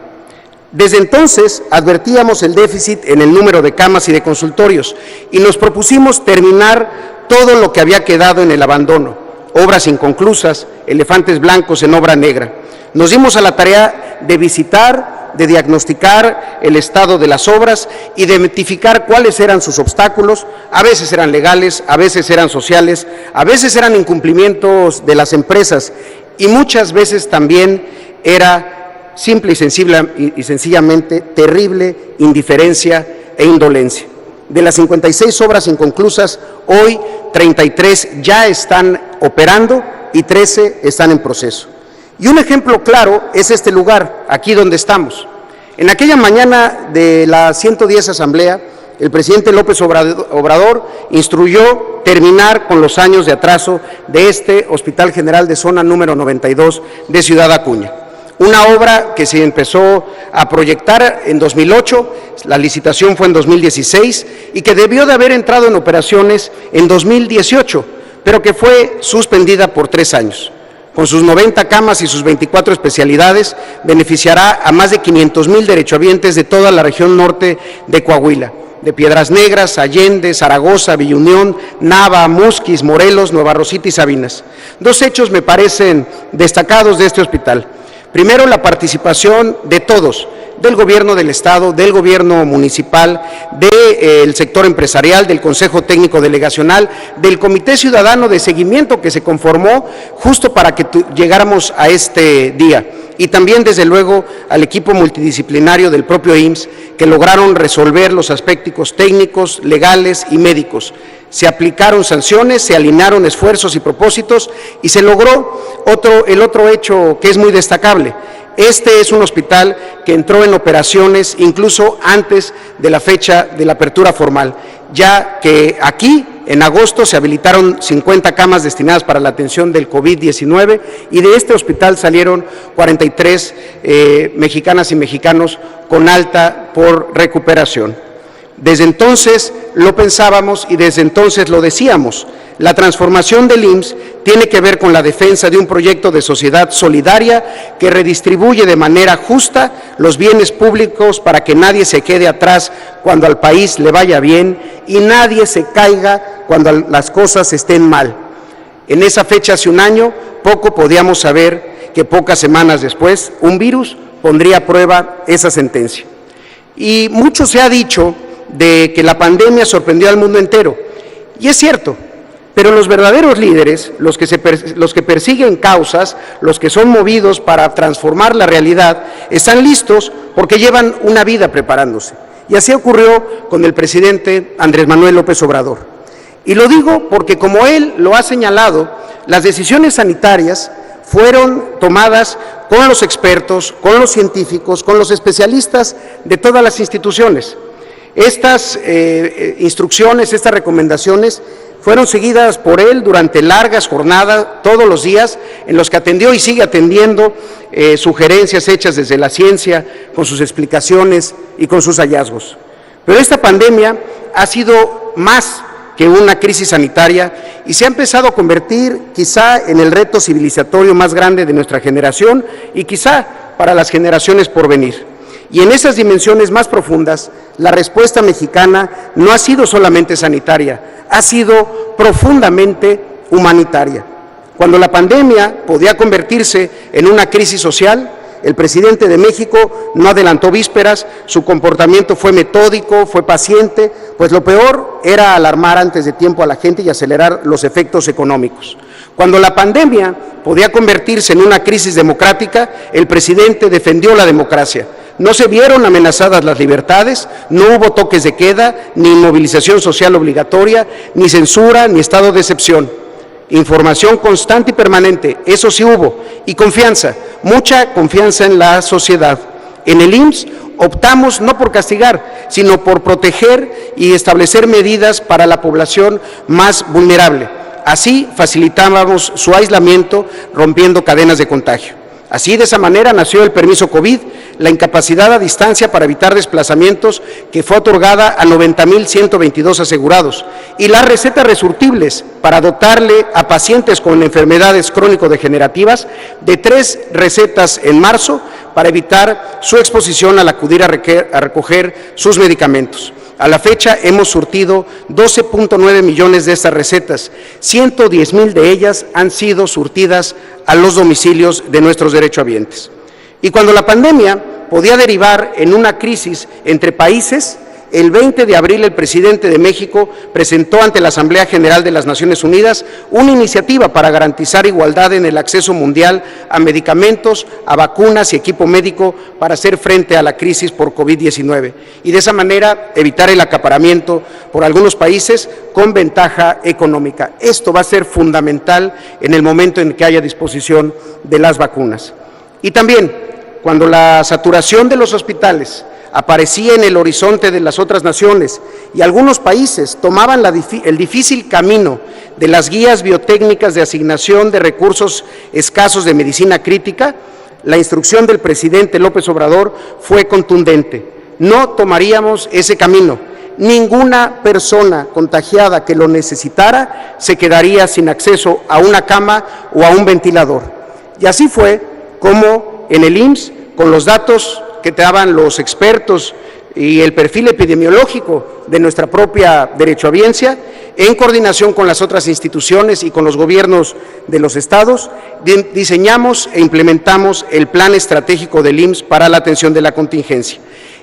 Desde entonces advertíamos el déficit en el número de camas y de consultorios y nos propusimos terminar todo lo que había quedado en el abandono: obras inconclusas, elefantes blancos en obra negra. Nos dimos a la tarea de visitar, de diagnosticar el estado de las obras y de identificar cuáles eran sus obstáculos. A veces eran legales, a veces eran sociales, a veces eran incumplimientos de las empresas y muchas veces también era simple y sencillamente terrible indiferencia e indolencia. De las 56 obras inconclusas, hoy 33 ya están operando y 13 están en proceso. Y un ejemplo claro es este lugar, aquí donde estamos. En aquella mañana de la 110 Asamblea, el presidente López Obrador instruyó terminar con los años de atraso de este Hospital General de Zona número 92 de Ciudad Acuña. Una obra que se empezó a proyectar en 2008, la licitación fue en 2016 y que debió de haber entrado en operaciones en 2018, pero que fue suspendida por 3 años. Con sus 90 camas y sus 24 especialidades, beneficiará a más de 500,000 derechohabientes de toda la región norte de Coahuila, de Piedras Negras, Allende, Zaragoza, Villa Unión, Nava, Musquis, Morelos, Nueva Rosita y Sabinas. 2 hechos me parecen destacados de este hospital. Primero, la participación de todos, del gobierno del Estado, del gobierno municipal, del sector empresarial, del Consejo Técnico Delegacional, del Comité Ciudadano de Seguimiento que se conformó justo para que llegáramos a este día. Y también, desde luego, al equipo multidisciplinario del propio IMSS, que lograron resolver los aspectos técnicos, legales y médicos. Se aplicaron sanciones, se alinearon esfuerzos y propósitos y se logró el otro hecho que es muy destacable. Este es un hospital que entró en operaciones incluso antes de la fecha de la apertura formal, ya que aquí en agosto se habilitaron 50 camas destinadas para la atención del COVID-19 y de este hospital salieron 43 mexicanas y mexicanos con alta por recuperación. Desde entonces lo pensábamos y desde entonces lo decíamos. La transformación del IMSS tiene que ver con la defensa de un proyecto de sociedad solidaria que redistribuye de manera justa los bienes públicos para que nadie se quede atrás cuando al país le vaya bien y nadie se caiga cuando las cosas estén mal. En esa fecha hace un año, poco podíamos saber que pocas semanas después un virus pondría a prueba esa sentencia. Y mucho se ha dicho de que la pandemia sorprendió al mundo entero, y es cierto, pero los verdaderos líderes, los que persiguen causas, los que son movidos para transformar la realidad, están listos porque llevan una vida preparándose. Y así ocurrió con el presidente Andrés Manuel López Obrador. Y lo digo porque, como él lo ha señalado, las decisiones sanitarias fueron tomadas con los expertos, con los científicos, con los especialistas de todas las instituciones. Estas instrucciones, estas recomendaciones fueron seguidas por él durante largas jornadas, todos los días, en los que atendió y sigue atendiendo sugerencias hechas desde la ciencia, con sus explicaciones y con sus hallazgos. Pero esta pandemia ha sido más que una crisis sanitaria y se ha empezado a convertir quizá en el reto civilizatorio más grande de nuestra generación y quizá para las generaciones por venir. Y en esas dimensiones más profundas, la respuesta mexicana no ha sido solamente sanitaria, ha sido profundamente humanitaria. Cuando la pandemia podía convertirse en una crisis social, el presidente de México no adelantó vísperas, su comportamiento fue metódico, fue paciente, pues lo peor era alarmar antes de tiempo a la gente y acelerar los efectos económicos. Cuando la pandemia podía convertirse en una crisis democrática, el presidente defendió la democracia. No se vieron amenazadas las libertades, no hubo toques de queda, ni movilización social obligatoria, ni censura, ni estado de excepción. Información constante y permanente, eso sí hubo, y confianza, mucha confianza en la sociedad. En el IMSS optamos no por castigar, sino por proteger y establecer medidas para la población más vulnerable. Así facilitábamos su aislamiento, rompiendo cadenas de contagio. Así, de esa manera, nació el permiso COVID, la incapacidad a distancia para evitar desplazamientos, que fue otorgada a 90,122 asegurados, y las recetas resurtibles para dotarle a pacientes con enfermedades crónico-degenerativas de 3 recetas en marzo para evitar su exposición al acudir a recoger sus medicamentos. A la fecha hemos surtido 12.9 millones de estas recetas, 110,000 de ellas han sido surtidas a los domicilios de nuestros derechohabientes. Y cuando la pandemia podía derivar en una crisis entre países, el 20 de abril el presidente de México presentó ante la Asamblea General de las Naciones Unidas una iniciativa para garantizar igualdad en el acceso mundial a medicamentos, a vacunas y equipo médico para hacer frente a la crisis por COVID-19 y de esa manera evitar el acaparamiento por algunos países con ventaja económica. Esto va a ser fundamental en el momento en que haya disposición de las vacunas. Y también, cuando la saturación de los hospitales aparecía en el horizonte de las otras naciones y algunos países tomaban el difícil camino de las guías biotécnicas de asignación de recursos escasos de medicina crítica, la instrucción del presidente López Obrador fue contundente. No tomaríamos ese camino. Ninguna persona contagiada que lo necesitara se quedaría sin acceso a una cama o a un ventilador. Y así fue como en el IMSS, con los datos que te daban los expertos y el perfil epidemiológico de nuestra propia derechohabiencia, en coordinación con las otras instituciones y con los gobiernos de los estados, diseñamos e implementamos el plan estratégico del IMSS para la atención de la contingencia.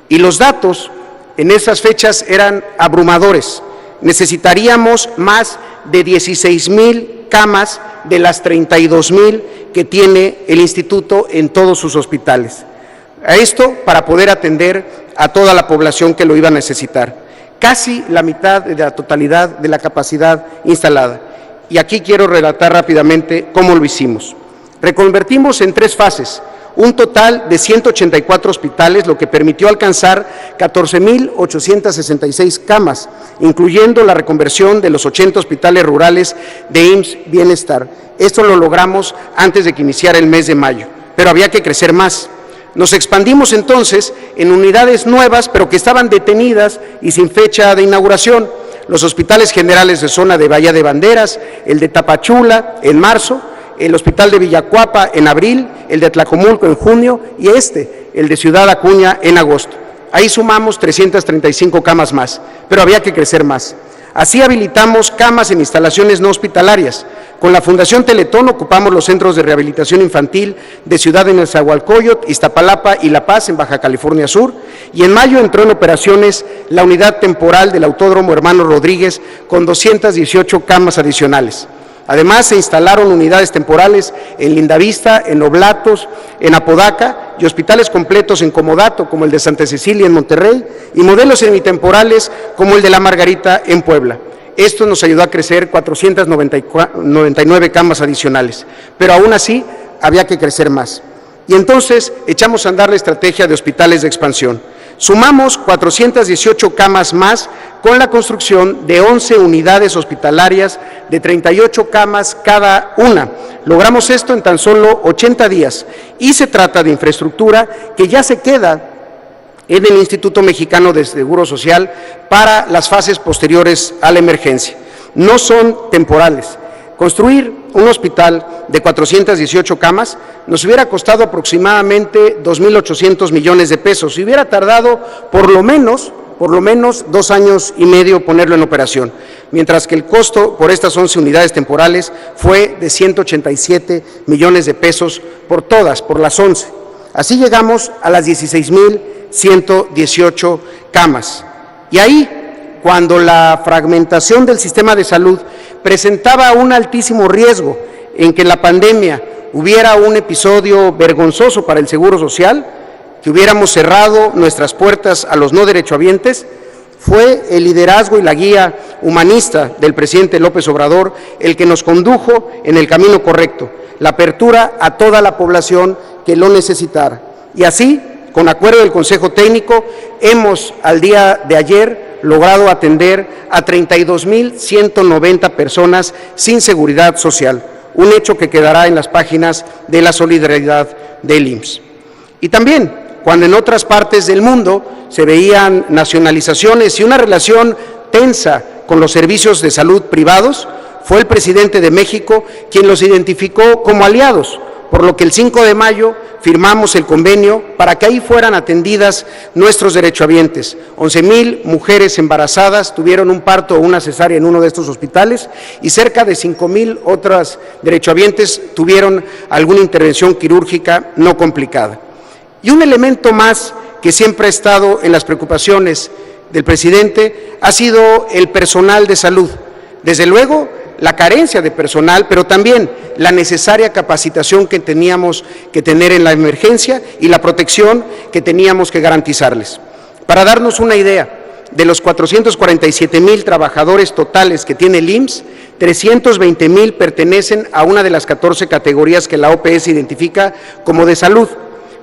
Y los datos en esas fechas eran abrumadores. Necesitaríamos más de 16,000 camas de las 32,000 que tiene el instituto en todos sus hospitales. A esto para poder atender a toda la población que lo iba a necesitar. Casi la mitad de la totalidad de la capacidad instalada. Y aquí quiero relatar rápidamente cómo lo hicimos. Reconvertimos en 3 fases un total de 184 hospitales, lo que permitió alcanzar 14,866 camas, incluyendo la reconversión de los 80 hospitales rurales de IMSS Bienestar. Esto lo logramos antes de que iniciara el mes de mayo, pero había que crecer más. Nos expandimos entonces en unidades nuevas, pero que estaban detenidas y sin fecha de inauguración. Los hospitales generales de zona de Bahía de Banderas, el de Tapachula en marzo, el hospital de Villacuapa en abril, el de Tlacomulco en junio y el de Ciudad Acuña en agosto. Ahí sumamos 335 camas más, pero había que crecer más. Así habilitamos camas en instalaciones no hospitalarias. Con la Fundación Teletón ocupamos los centros de rehabilitación infantil de Ciudad de Nezahualcóyotl, Iztapalapa y La Paz en Baja California Sur, y en mayo entró en operaciones la unidad temporal del Autódromo Hermano Rodríguez con 218 camas adicionales. Además, se instalaron unidades temporales en Lindavista, en Oblatos, en Apodaca y hospitales completos en Comodato, como el de Santa Cecilia en Monterrey, y modelos semitemporales como el de La Margarita en Puebla. Esto nos ayudó a crecer 499 camas adicionales, pero aún así había que crecer más. Y entonces echamos a andar la estrategia de hospitales de expansión. Sumamos 418 camas más con la construcción de 11 unidades hospitalarias de 38 camas cada una. Logramos esto en tan solo 80 días y se trata de infraestructura que ya se queda en el Instituto Mexicano de Seguro Social para las fases posteriores a la emergencia. No son temporales. Construir un hospital de 418 camas nos hubiera costado aproximadamente 2,800 millones de pesos y hubiera tardado por lo menos 2 años y medio ponerlo en operación, mientras que el costo por estas 11 unidades temporales fue de 187 millones de pesos por las 11. Así llegamos a las 16,118 camas. Y ahí, cuando la fragmentación del sistema de salud presentaba un altísimo riesgo en que la pandemia hubiera un episodio vergonzoso para el Seguro Social, que hubiéramos cerrado nuestras puertas a los no derechohabientes, fue el liderazgo y la guía humanista del presidente López Obrador el que nos condujo en el camino correcto, la apertura a toda la población que lo necesitara. Y así, con acuerdo del Consejo Técnico, hemos al día de ayer logrado atender a 32,190 personas sin seguridad social, un hecho que quedará en las páginas de la solidaridad del IMSS. Y también, cuando en otras partes del mundo se veían nacionalizaciones y una relación tensa con los servicios de salud privados, fue el presidente de México quien los identificó como aliados, por lo que el 5 de mayo firmamos el convenio para que ahí fueran atendidas nuestros derechohabientes. 11,000 mujeres embarazadas tuvieron un parto o una cesárea en uno de estos hospitales y cerca de 5,000 otras derechohabientes tuvieron alguna intervención quirúrgica no complicada. Y un elemento más que siempre ha estado en las preocupaciones del presidente ha sido el personal de salud. Desde luego, la carencia de personal, pero también la necesaria capacitación que teníamos que tener en la emergencia y la protección que teníamos que garantizarles. Para darnos una idea, de los 447,000 trabajadores totales que tiene el IMSS, 320,000 pertenecen a una de las 14 categorías que la OPS identifica como de salud.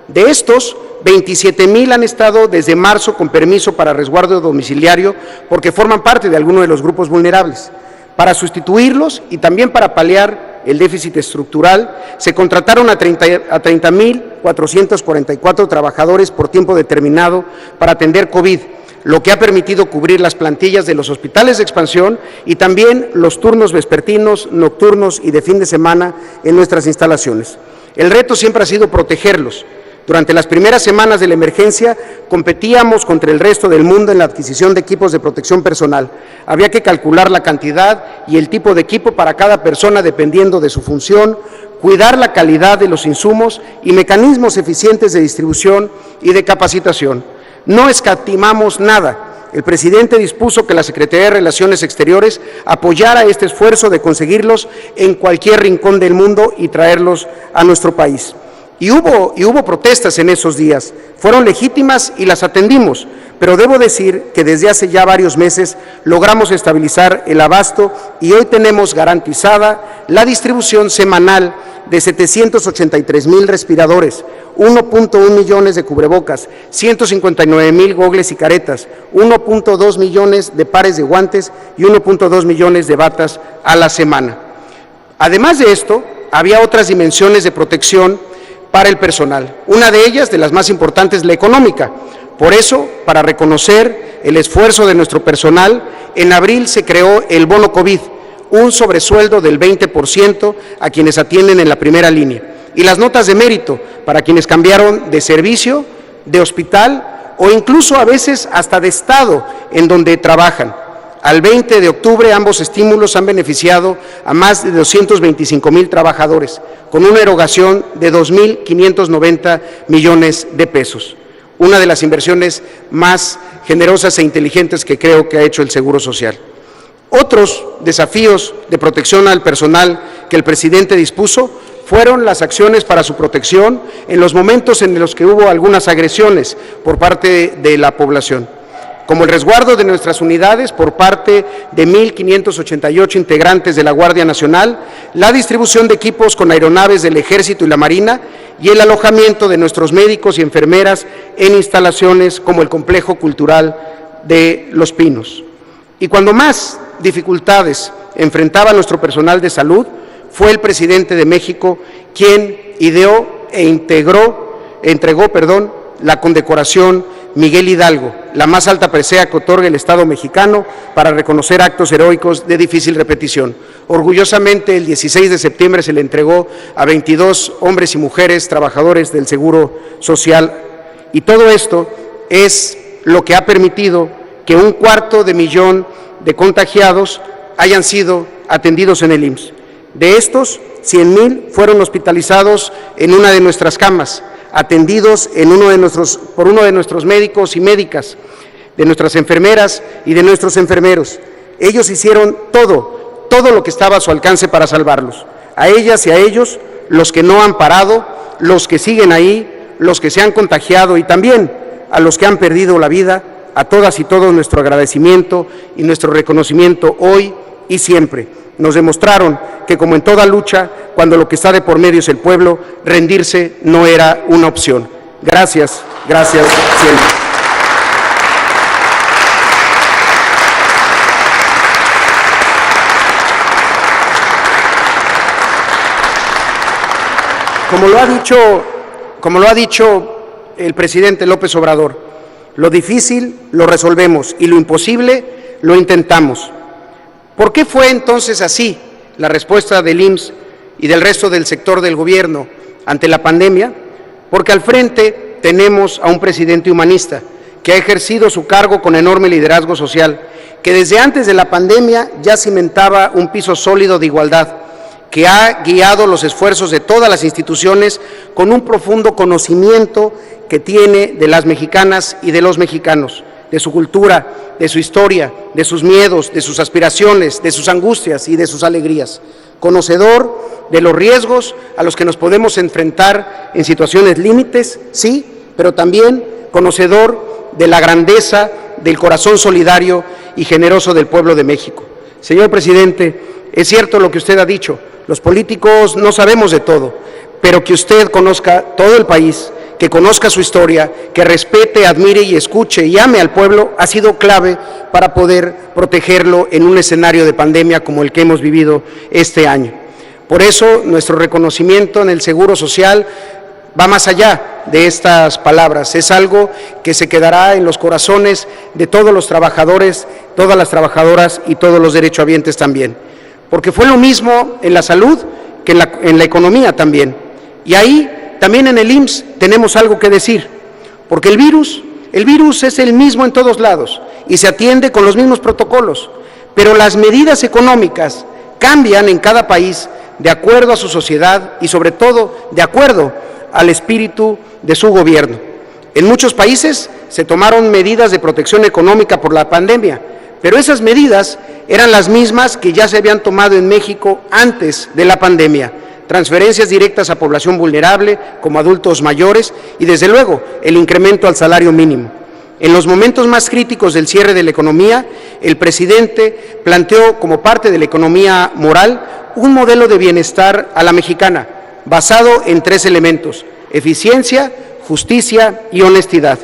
De estos, 27,000 han estado desde marzo con permiso para resguardo domiciliario porque forman parte de alguno de los grupos vulnerables. Para sustituirlos y también para paliar el déficit estructural, se contrataron a 30,444 trabajadores por tiempo determinado para atender COVID, lo que ha permitido cubrir las plantillas de los hospitales de expansión y también los turnos vespertinos, nocturnos y de fin de semana en nuestras instalaciones. El reto siempre ha sido protegerlos. Durante las primeras semanas de la emergencia, competíamos contra el resto del mundo en la adquisición de equipos de protección personal. Había que calcular la cantidad y el tipo de equipo para cada persona dependiendo de su función, cuidar la calidad de los insumos y mecanismos eficientes de distribución y de capacitación. No escatimamos nada. El presidente dispuso que la Secretaría de Relaciones Exteriores apoyara este esfuerzo de conseguirlos en cualquier rincón del mundo y traerlos a nuestro país. Y hubo protestas en esos días, fueron legítimas y las atendimos, pero debo decir que desde hace ya varios meses logramos estabilizar el abasto y hoy tenemos garantizada la distribución semanal de 783,000 respiradores, 1.1 millones de cubrebocas, 159,000 gogles y caretas, 1.2 millones de pares de guantes y 1.2 millones de batas a la semana. Además de esto, había otras dimensiones de protección para el personal, una de ellas, de las más importantes, la económica. Por eso, para reconocer el esfuerzo de nuestro personal, en abril se creó el bono COVID, un sobresueldo del 20% a quienes atienden en la primera línea, y las notas de mérito para quienes cambiaron de servicio, de hospital o incluso a veces hasta de estado en donde trabajan. Al 20 de octubre ambos estímulos han beneficiado a más de 225,000 trabajadores, con una erogación de 2.590 millones de pesos. Una de las inversiones más generosas e inteligentes que creo que ha hecho el Seguro Social. Otros desafíos de protección al personal que el presidente dispuso fueron las acciones para su protección en los momentos en los que hubo algunas agresiones por parte de la población, como el resguardo de nuestras unidades por parte de 1.588 integrantes de la Guardia Nacional, la distribución de equipos con aeronaves del Ejército y la Marina y el alojamiento de nuestros médicos y enfermeras en instalaciones como el Complejo Cultural de Los Pinos. Y cuando más dificultades enfrentaba nuestro personal de salud, fue el presidente de México quien ideó e entregó la condecoración Miguel Hidalgo, la más alta presea que otorga el Estado mexicano para reconocer actos heroicos de difícil repetición. Orgullosamente, el 16 de septiembre se le entregó a 22 hombres y mujeres trabajadores del Seguro Social, y todo esto es lo que ha permitido que 250,000 de contagiados hayan sido atendidos en el IMSS. De estos, 100,000 fueron hospitalizados en una de nuestras camas, atendidos por uno de nuestros médicos y médicas, de nuestras enfermeras y de nuestros enfermeros. Ellos hicieron todo lo que estaba a su alcance para salvarlos. A ellas y a ellos, los que no han parado, los que siguen ahí, los que se han contagiado y también a los que han perdido la vida, a todas y todos nuestro agradecimiento y nuestro reconocimiento hoy y siempre. Nos demostraron que, como en toda lucha, cuando lo que está de por medio es el pueblo, rendirse no era una opción. Gracias, gracias siempre. Como lo ha dicho el presidente López Obrador, lo difícil lo resolvemos y lo imposible lo intentamos. ¿Por qué fue entonces así la respuesta del IMSS y del resto del sector del gobierno ante la pandemia? Porque al frente tenemos a un presidente humanista que ha ejercido su cargo con enorme liderazgo social, que desde antes de la pandemia ya cimentaba un piso sólido de igualdad, que ha guiado los esfuerzos de todas las instituciones con un profundo conocimiento que tiene de las mexicanas y de los mexicanos, de su cultura, de su historia, de sus miedos, de sus aspiraciones, de sus angustias y de sus alegrías. Conocedor de los riesgos a los que nos podemos enfrentar en situaciones límites, sí, pero también conocedor de la grandeza del corazón solidario y generoso del pueblo de México. Señor presidente, es cierto lo que usted ha dicho, los políticos no sabemos de todo, pero que usted conozca todo el país, que conozca su historia, que respete, admire y escuche y ame al pueblo, ha sido clave para poder protegerlo en un escenario de pandemia como el que hemos vivido este año. Por eso, nuestro reconocimiento en el Seguro Social va más allá de estas palabras, es algo que se quedará en los corazones de todos los trabajadores, todas las trabajadoras y todos los derechohabientes también, porque fue lo mismo en la salud que en la economía también, y ahí también en el IMSS tenemos algo que decir, porque el virus es el mismo en todos lados y se atiende con los mismos protocolos, pero las medidas económicas cambian en cada país de acuerdo a su sociedad y sobre todo de acuerdo al espíritu de su gobierno. En muchos países se tomaron medidas de protección económica por la pandemia, pero esas medidas eran las mismas que ya se habían tomado en México antes de la pandemia. Transferencias directas a población vulnerable, como adultos mayores, y desde luego el incremento al salario mínimo. En los momentos más críticos del cierre de la economía, el presidente planteó como parte de la economía moral un modelo de bienestar a la mexicana, basado en 3 elementos: eficiencia, justicia y honestidad.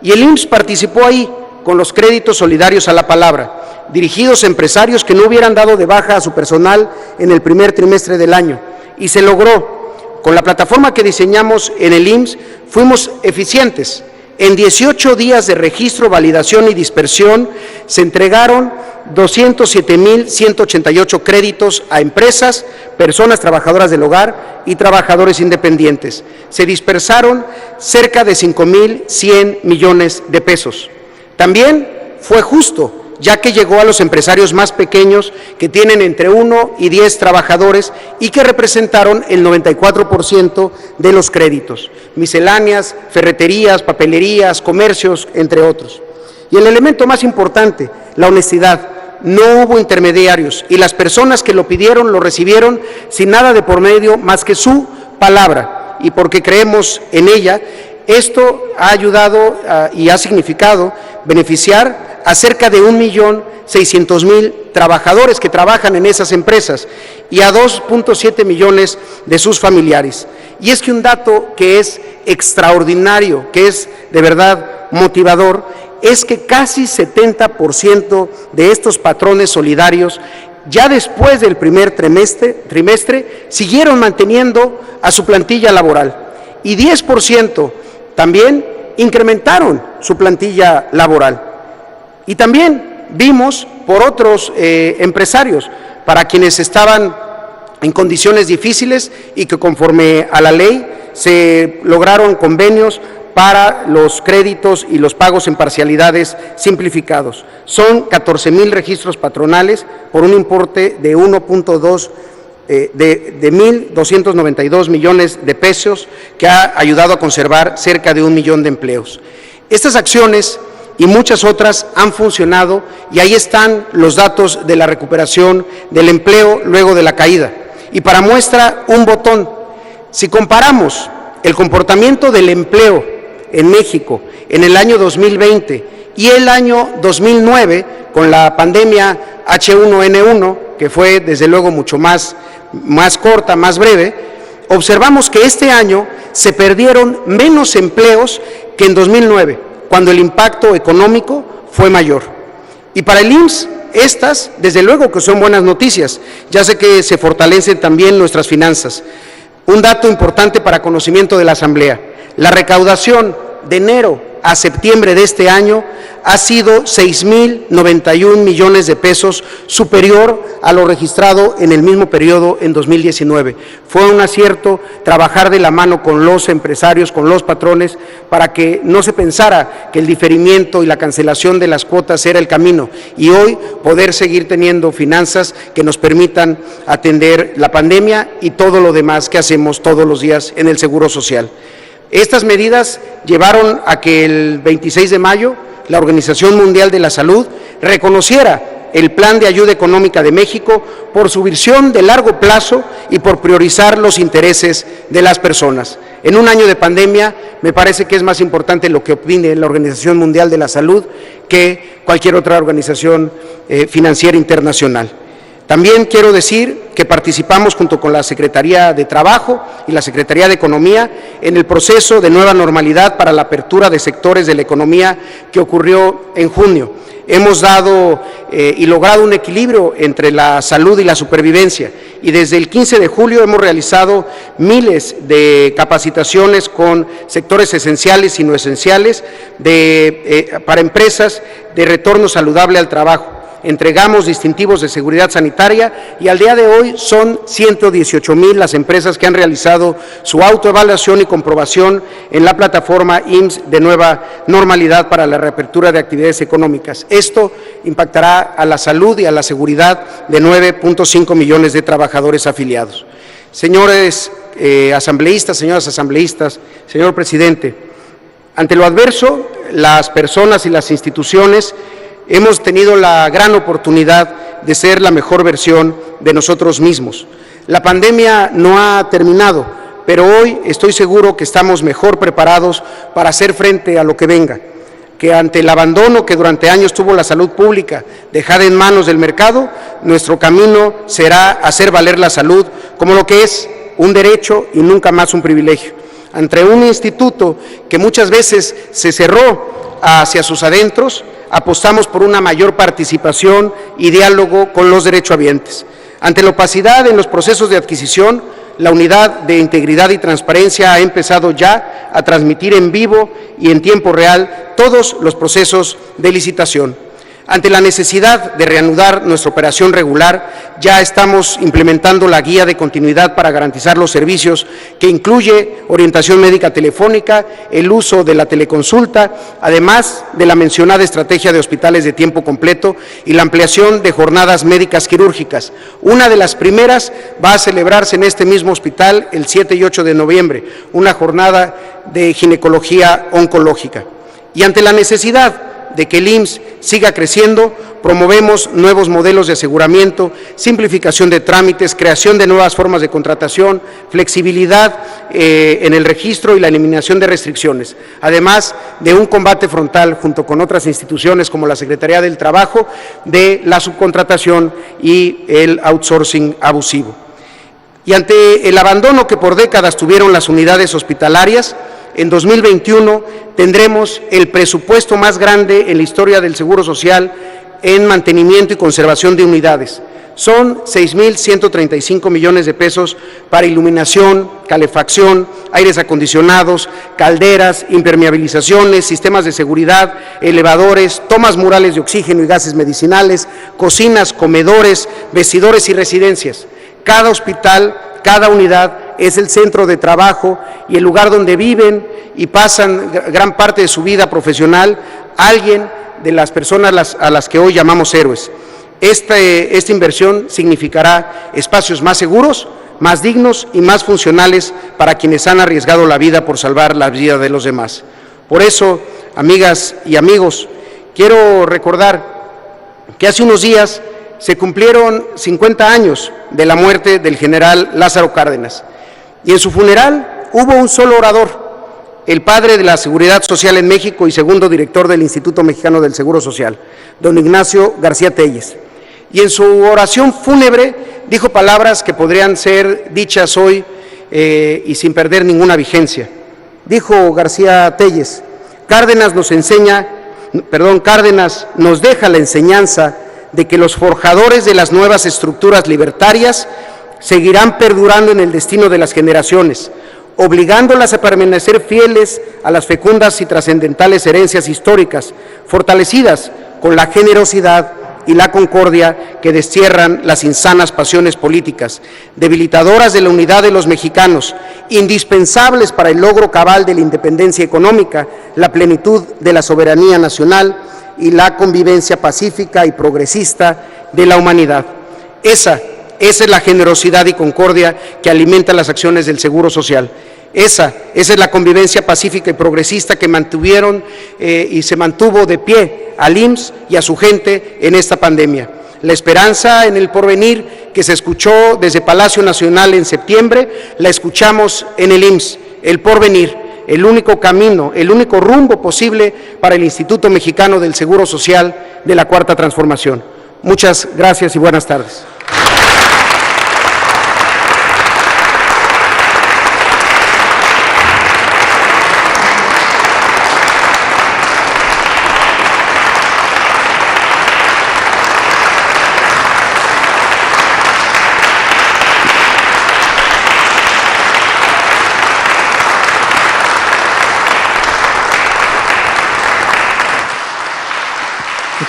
Y el IMSS participó ahí con los créditos solidarios a la palabra, dirigidos a empresarios que no hubieran dado de baja a su personal en el primer trimestre del año. Y se logró. Con la plataforma que diseñamos en el IMSS fuimos eficientes. En 18 días de registro, validación y dispersión se entregaron 207,188 créditos a empresas, personas trabajadoras del hogar y trabajadores independientes. Se dispersaron cerca de 5,100 millones de pesos. También fue justo, ya que llegó a los empresarios más pequeños que tienen entre 1 y 10 trabajadores y que representaron el 94% de los créditos, misceláneas, ferreterías, papelerías, comercios, entre otros. Y el elemento más importante, la honestidad. No hubo intermediarios y las personas que lo pidieron lo recibieron sin nada de por medio más que su palabra, y porque creemos en ella. Esto ha ayudado y ha significado beneficiar a cerca de 1,600,000 trabajadores que trabajan en esas empresas y a 2,7 millones de sus familiares. Y es que un dato que es extraordinario, que es de verdad motivador, es que casi 70% de estos patrones solidarios, ya después del primer trimestre, siguieron manteniendo a su plantilla laboral, y 10% también incrementaron su plantilla laboral. Y también vimos por otros empresarios, para quienes estaban en condiciones difíciles y que conforme a la ley se lograron convenios para los créditos y los pagos en parcialidades simplificados. Son 14,000 registros patronales por un importe de 1,292 millones de pesos, que ha ayudado a conservar cerca de 1 millón de empleos. Estas acciones y muchas otras han funcionado, y ahí están los datos de la recuperación del empleo luego de la caída. Y para muestra, un botón. Si comparamos el comportamiento del empleo en México en el año 2020 y el año 2009, con la pandemia H1N1, que fue desde luego mucho más corta, más breve, observamos que este año se perdieron menos empleos que en 2009, cuando el impacto económico fue mayor. Y para el IMSS, estas, desde luego que son buenas noticias, ya sé que se fortalecen también nuestras finanzas. Un dato importante para conocimiento de la Asamblea: la recaudación de enero a septiembre de este año ha sido 6,091 millones de pesos, superior a lo registrado en el mismo periodo en 2019. Fue un acierto trabajar de la mano con los empresarios, con los patrones, para que no se pensara que el diferimiento y la cancelación de las cuotas era el camino, y hoy poder seguir teniendo finanzas que nos permitan atender la pandemia y todo lo demás que hacemos todos los días en el Seguro Social. Estas medidas llevaron a que el 26 de mayo la Organización Mundial de la Salud reconociera el Plan de Ayuda Económica de México por su visión de largo plazo y por priorizar los intereses de las personas. En un año de pandemia, me parece que es más importante lo que opine la Organización Mundial de la Salud que cualquier otra organización financiera internacional. También quiero decir que participamos junto con la Secretaría de Trabajo y la Secretaría de Economía en el proceso de nueva normalidad para la apertura de sectores de la economía que ocurrió en junio. Hemos dado y logrado un equilibrio entre la salud y la supervivencia, y desde el 15 de julio hemos realizado miles de capacitaciones con sectores esenciales y no esenciales para empresas de retorno saludable al trabajo. entregamos distintivos de seguridad sanitaria y al día de hoy son 118,000 las empresas que han realizado su autoevaluación y comprobación en la plataforma IMSS de nueva normalidad para la reapertura de actividades económicas. Esto impactará a la salud y a la seguridad de 9.5 millones de trabajadores afiliados. Señores asambleístas, señoras asambleístas, señor presidente, ante lo adverso, las personas y las instituciones hemos tenido la gran oportunidad de ser la mejor versión de nosotros mismos. La pandemia no ha terminado, pero hoy estoy seguro que estamos mejor preparados para hacer frente a lo que venga, que ante el abandono que durante años tuvo la salud pública dejada en manos del mercado, nuestro camino será hacer valer la salud como lo que es un derecho y nunca más un privilegio. Ante un instituto que muchas veces se cerró hacia sus adentros, apostamos por una mayor participación y diálogo con los derechohabientes. Ante la opacidad en los procesos de adquisición, la Unidad de Integridad y Transparencia ha empezado ya a transmitir en vivo y en tiempo real todos los procesos de licitación. Ante la necesidad de reanudar nuestra operación regular, ya estamos implementando la guía de continuidad para garantizar los servicios, que incluye orientación médica telefónica, el uso de la teleconsulta, además de la mencionada estrategia de hospitales de tiempo completo y la ampliación de jornadas médicas quirúrgicas. Una de las primeras va a celebrarse en este mismo hospital el 7 y 8 de noviembre, una jornada de ginecología oncológica. Y ante la necesidad de que el IMSS siga creciendo, promovemos nuevos modelos de aseguramiento, simplificación de trámites, creación de nuevas formas de contratación, flexibilidad en el registro y la eliminación de restricciones, además de un combate frontal junto con otras instituciones como la Secretaría del Trabajo de la subcontratación y el outsourcing abusivo. Y ante el abandono que por décadas tuvieron las unidades hospitalarias, en 2021 tendremos el presupuesto más grande en la historia del Seguro Social en mantenimiento y conservación de unidades. Son 6,135 millones de pesos para iluminación, calefacción, aires acondicionados, calderas, impermeabilizaciones, sistemas de seguridad, elevadores, tomas murales de oxígeno y gases medicinales, cocinas, comedores, vestidores y residencias. Cada hospital, cada unidad es el centro de trabajo y el lugar donde viven y pasan gran parte de su vida profesional alguien de las personas a las que hoy llamamos héroes. Esta inversión significará espacios más seguros, más dignos y más funcionales para quienes han arriesgado la vida por salvar la vida de los demás. Por eso, amigas y amigos, quiero recordar que hace unos días se cumplieron 50 años de la muerte del general Lázaro Cárdenas, y en su funeral hubo un solo orador, el padre de la Seguridad Social en México y segundo director del Instituto Mexicano del Seguro Social, don Ignacio García Telles. Y en su oración fúnebre dijo palabras que podrían ser dichas hoy y sin perder ninguna vigencia. Dijo García Telles: Cárdenas nos deja la enseñanza de que los forjadores de las nuevas estructuras libertarias seguirán perdurando en el destino de las generaciones, obligándolas a permanecer fieles a las fecundas y trascendentales herencias históricas, fortalecidas con la generosidad y la concordia que destierran las insanas pasiones políticas, debilitadoras de la unidad de los mexicanos, indispensables para el logro cabal de la independencia económica, la plenitud de la soberanía nacional y la convivencia pacífica y progresista de la humanidad. Esa es la generosidad y concordia que alimenta las acciones del Seguro Social. Esa es la convivencia pacífica y progresista que mantuvieron y se mantuvo de pie al IMSS y a su gente en esta pandemia. La esperanza en el porvenir que se escuchó desde Palacio Nacional en septiembre, la escuchamos en el IMSS, el porvenir, el único camino, el único rumbo posible para el Instituto Mexicano del Seguro Social de la Cuarta Transformación. Muchas gracias y buenas tardes.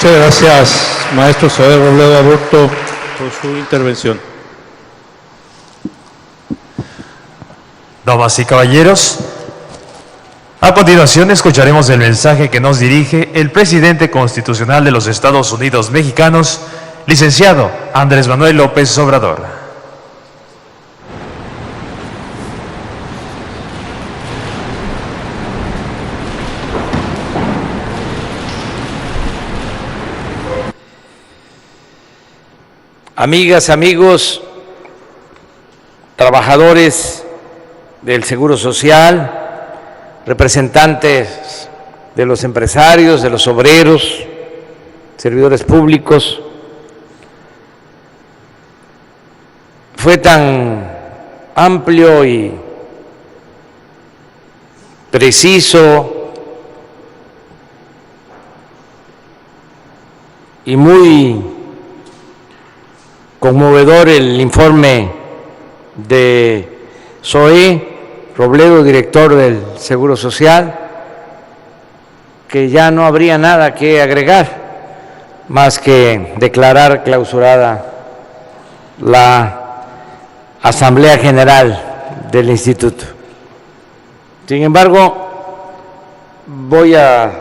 Muchas gracias, maestro Zoé Robledo Aburto, por su intervención. Damas y caballeros, a continuación escucharemos el mensaje que nos dirige el presidente constitucional de los Estados Unidos mexicanos, licenciado Andrés Manuel López Obrador. Amigas, amigos, trabajadores del Seguro Social, representantes de los empresarios, de los obreros, servidores públicos, fue tan amplio y preciso y muy conmovedor el informe de Zoé Robledo, director del Seguro Social, que ya no habría nada que agregar más que declarar clausurada la Asamblea General del Instituto. Sin embargo, voy a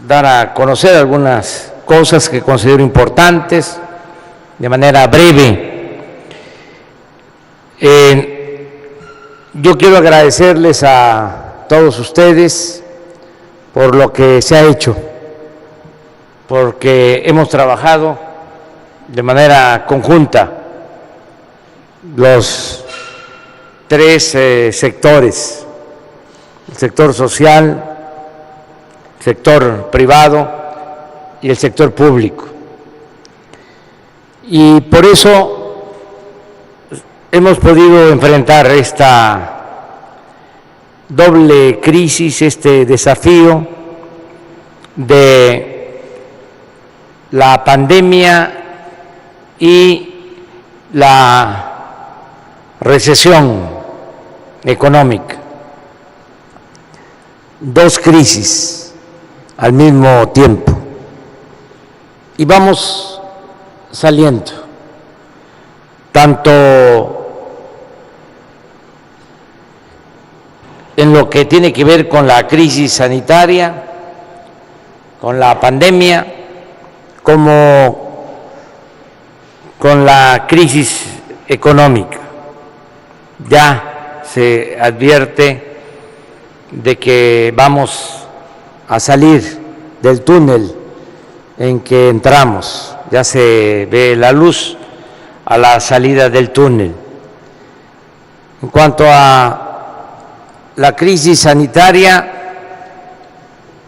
dar a conocer algunas cosas que considero importantes de manera breve. Yo quiero agradecerles a todos ustedes por lo que se ha hecho, porque hemos trabajado de manera conjunta los tres sectores, el sector social, el sector privado y el sector público. Y por eso hemos podido enfrentar esta doble crisis, este desafío de la pandemia y la recesión económica. Dos crisis al mismo tiempo. Y vamos saliendo, tanto en lo que tiene que ver con la crisis sanitaria, con la pandemia, como con la crisis económica. Ya se advierte de que vamos a salir del túnel en que entramos, ya se ve la luz a la salida del túnel. En cuanto a la crisis sanitaria,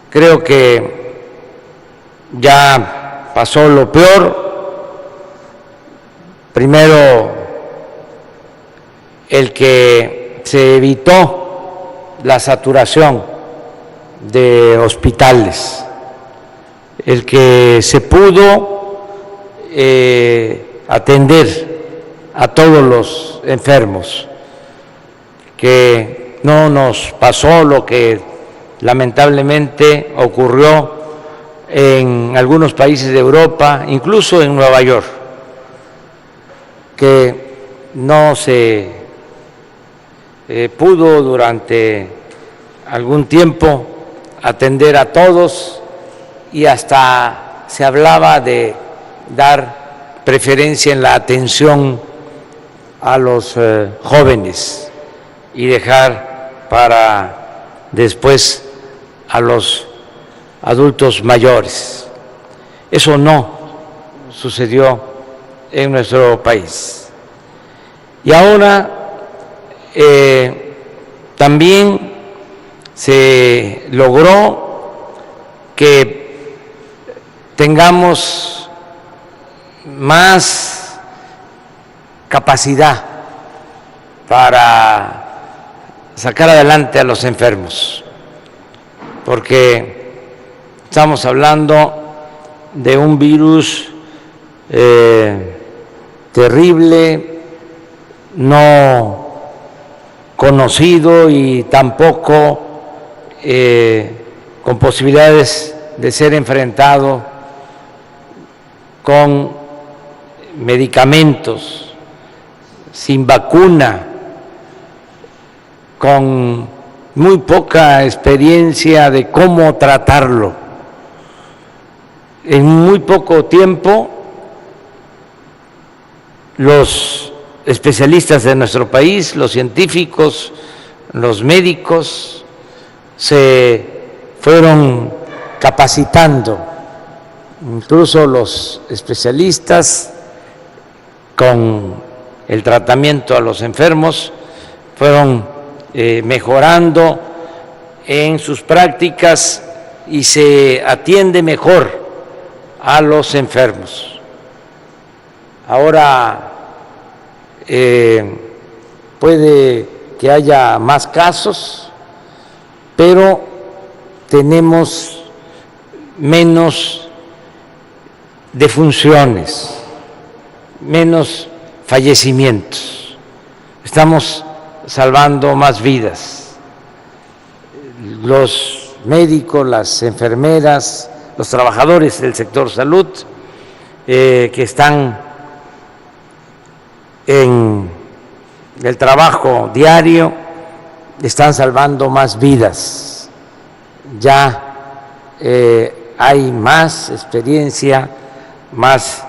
creo que ya pasó lo peor. Primero, el que se evitó la saturación de hospitales, el que se pudo atender a todos los enfermos, que no nos pasó lo que lamentablemente ocurrió en algunos países de Europa, incluso en Nueva York, que no se pudo durante algún tiempo atender a todos, y hasta se hablaba de dar preferencia en la atención a los jóvenes y dejar para después a los adultos mayores. Eso no sucedió en nuestro país. Y ahora también se logró que tengamos más capacidad para sacar adelante a los enfermos, porque estamos hablando de un virus terrible, no conocido y tampoco con posibilidades de ser enfrentado con medicamentos, sin vacuna, con muy poca experiencia de cómo tratarlo. En muy poco tiempo, los especialistas de nuestro país, los científicos, los médicos, se fueron capacitando, incluso los especialistas con el tratamiento a los enfermos fueron mejorando en sus prácticas y se atiende mejor a los enfermos. Ahora puede que haya más casos, pero tenemos menos defunciones, menos fallecimientos. Estamos salvando más vidas. Los médicos, las enfermeras, los trabajadores del sector salud que están en el trabajo diario están salvando más vidas. Ya hay más experiencia, más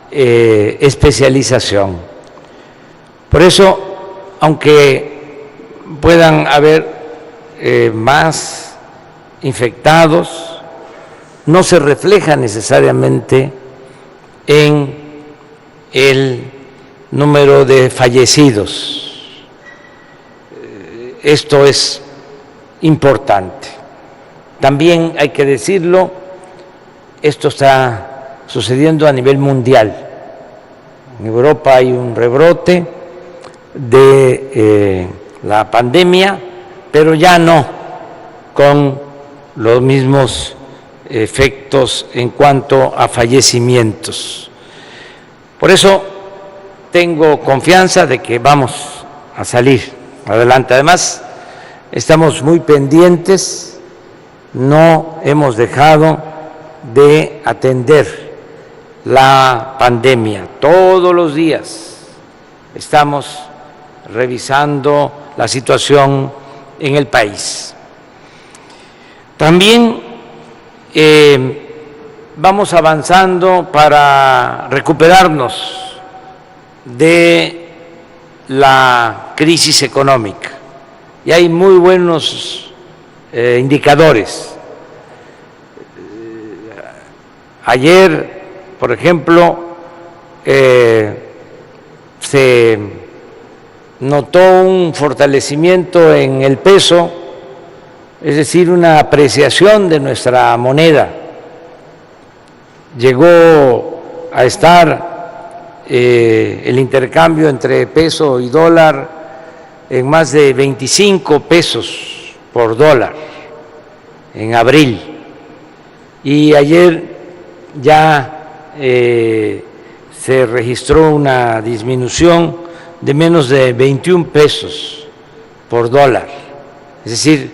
especialización. Por eso, aunque puedan haber más infectados, no se refleja necesariamente en el número de fallecidos. Esto es importante. También hay que decirlo, esto está sucediendo a nivel mundial. En Europa hay un rebrote de la pandemia, pero ya no con los mismos efectos en cuanto a fallecimientos. Por eso tengo confianza de que vamos a salir adelante. Además, estamos muy pendientes, no hemos dejado de atender la pandemia. Todos los días estamos revisando la situación en el país. También vamos avanzando para recuperarnos de la crisis económica y hay muy buenos indicadores. Ayer, por ejemplo, se notó un fortalecimiento en el peso, es decir, una apreciación de nuestra moneda. Llegó a estar el intercambio entre peso y dólar en más de 25 pesos por dólar en abril, y ayer ya se registró una disminución de menos de 21 pesos por dólar, es decir,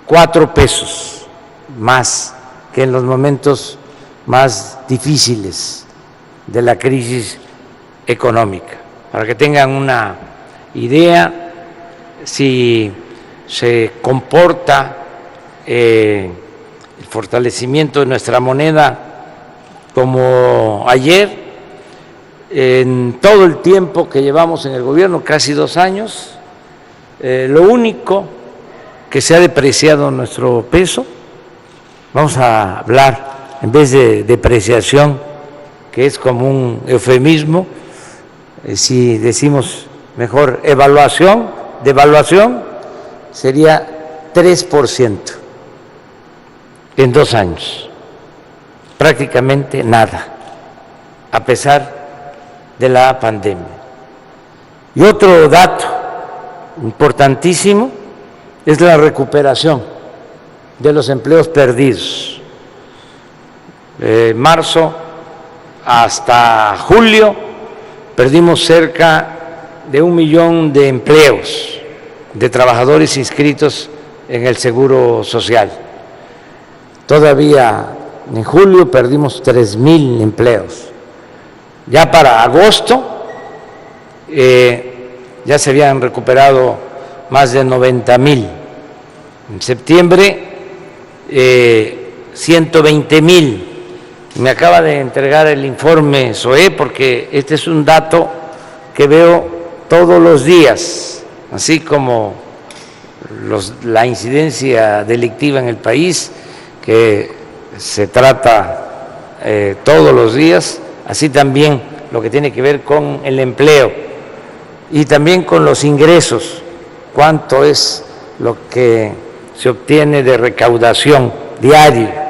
4 pesos más que en los momentos más difíciles de la crisis económica. Para que tengan una idea, si se comporta el fortalecimiento de nuestra moneda como ayer, en todo el tiempo que llevamos en el gobierno, casi 2 años, lo único que se ha depreciado nuestro peso, vamos a hablar en vez de depreciación, que es como un eufemismo, si decimos mejor devaluación, sería 3% en 2 años, prácticamente nada, a pesar de la pandemia. Y otro dato importantísimo es la recuperación de los empleos perdidos. De marzo hasta julio perdimos cerca de 1 millón de empleos de trabajadores inscritos en el Seguro Social. Todavía en julio perdimos 3,000 empleos. Ya para agosto ya se habían recuperado más de 90,000. En septiembre 120,000. Me acaba de entregar el informe SOE porque este es un dato que veo todos los días, así como la incidencia delictiva en el país, que se trata todos los días, así también lo que tiene que ver con el empleo y también con los ingresos, cuánto es lo que se obtiene de recaudación diaria.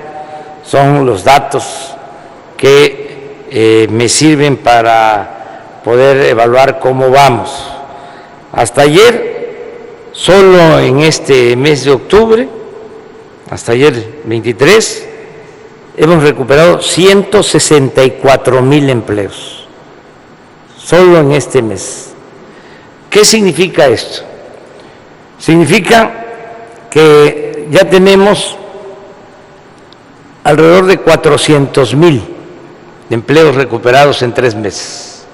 Son los datos que me sirven para poder evaluar cómo vamos. Hasta ayer, solo en este mes de octubre, hasta ayer 23, hemos recuperado 164,000 empleos, solo en este mes. ¿Qué significa esto? Significa que ya tenemos alrededor de 400,000 empleos recuperados en 3 meses,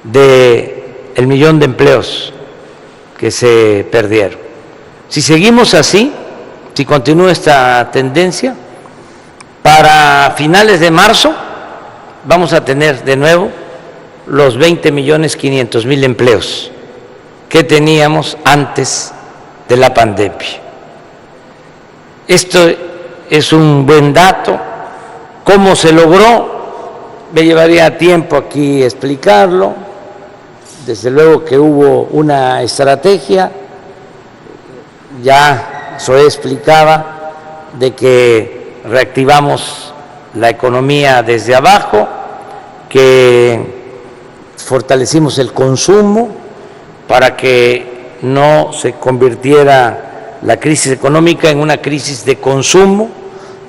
de el millón de empleos que se perdieron. Si seguimos así, si continúa esta tendencia, para finales de marzo vamos a tener de nuevo los 20,500,000 empleos que teníamos antes de la pandemia. Esto es un buen dato. ¿Cómo se logró? Me llevaría tiempo aquí explicarlo. Desde luego que hubo una estrategia, ya SOE explicaba de que reactivamos la economía desde abajo, que fortalecimos el consumo para que no se convirtiera la crisis económica en una crisis de consumo.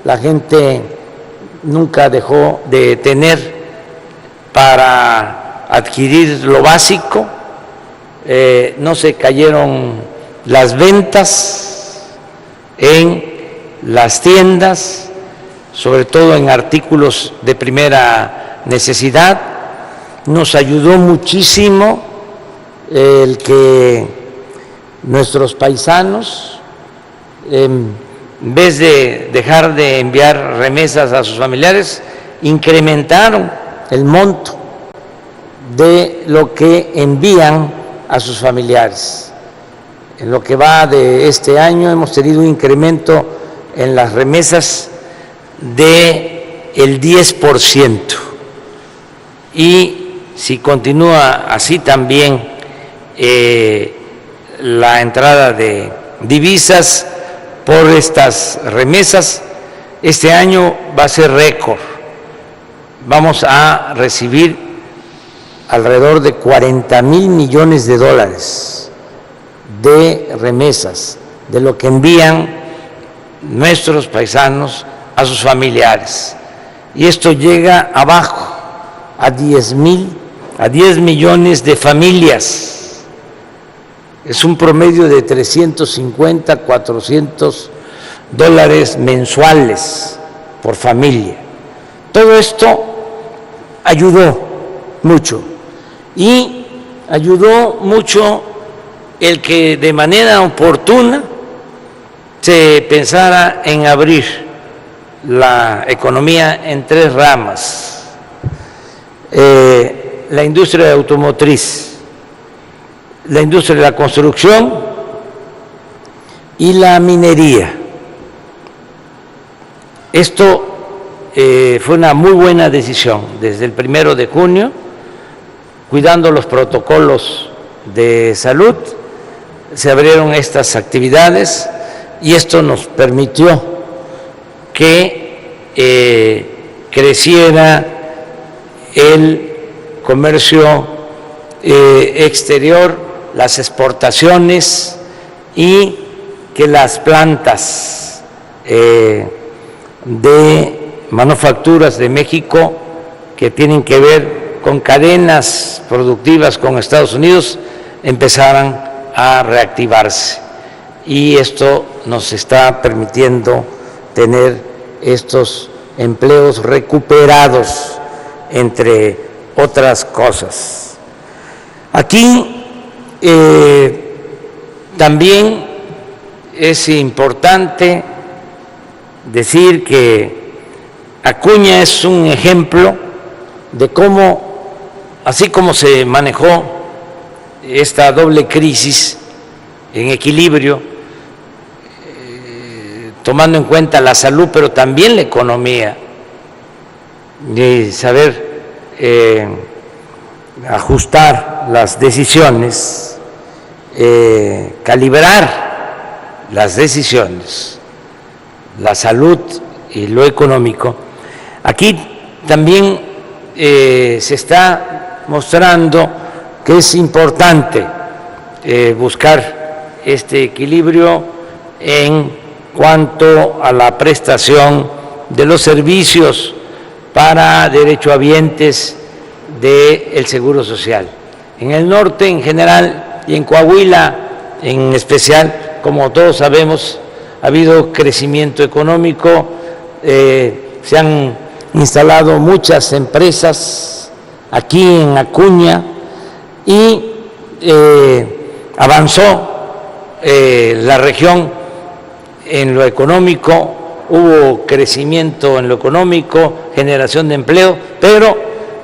La gente nunca dejó de tener para adquirir lo básico, no se cayeron las ventas en las tiendas, sobre todo en artículos de primera necesidad. Nos ayudó muchísimo el que nuestros paisanos, en vez de dejar de enviar remesas a sus familiares, incrementaron el monto de lo que envían a sus familiares. En lo que va de este año hemos tenido un incremento en las remesas del 10%. Y si continúa así también la entrada de divisas por estas remesas, este año va a ser récord. Vamos a recibir alrededor de 40,000 millones de dólares de remesas, de lo que envían nuestros paisanos a sus familiares. Y esto llega abajo a 10 millones de familias. Es un promedio de 350, 400 dólares mensuales por familia. Todo esto ayudó mucho, y ayudó mucho el que de manera oportuna se pensara en abrir la economía en 3 ramas. La industria automotriz, la industria de la construcción y la minería. Esto fue una muy buena decisión. Desde el 1 de junio, cuidando los protocolos de salud, se abrieron estas actividades y esto nos permitió que creciera el comercio exterior, las exportaciones, y que las plantas de manufacturas de México que tienen que ver con cadenas productivas con Estados Unidos empezaran a reactivarse. Y esto nos está permitiendo tener estos empleos recuperados, entre otras cosas. Aquí también es importante decir que Acuña es un ejemplo de cómo, así como se manejó esta doble crisis en equilibrio, tomando en cuenta la salud, pero también la economía, de saber ajustar las decisiones, calibrar las decisiones, la salud y lo económico. Aquí también se está mostrando que es importante buscar este equilibrio en cuanto a la prestación de los servicios para derechohabientes del Seguro Social. En el norte en general y en Coahuila en especial, como todos sabemos, ha habido crecimiento económico, se han instalado muchas empresas aquí en Acuña y avanzó la región en lo económico, hubo crecimiento en lo económico, generación de empleo, pero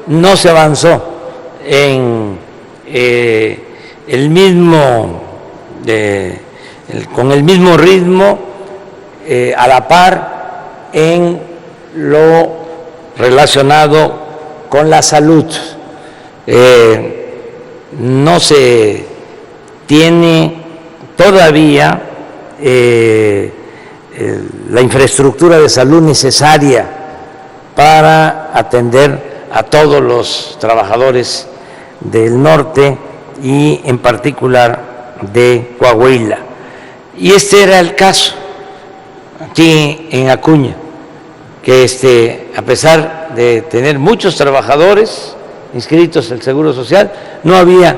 no se avanzó en con el mismo ritmo, a la par en lo relacionado con la salud. No se tiene todavía la infraestructura de salud necesaria para atender a todos los trabajadores del norte y en particular de Coahuila. Y este era el caso aquí en Acuña, que a pesar de tener muchos trabajadores inscritos al Seguro Social, no había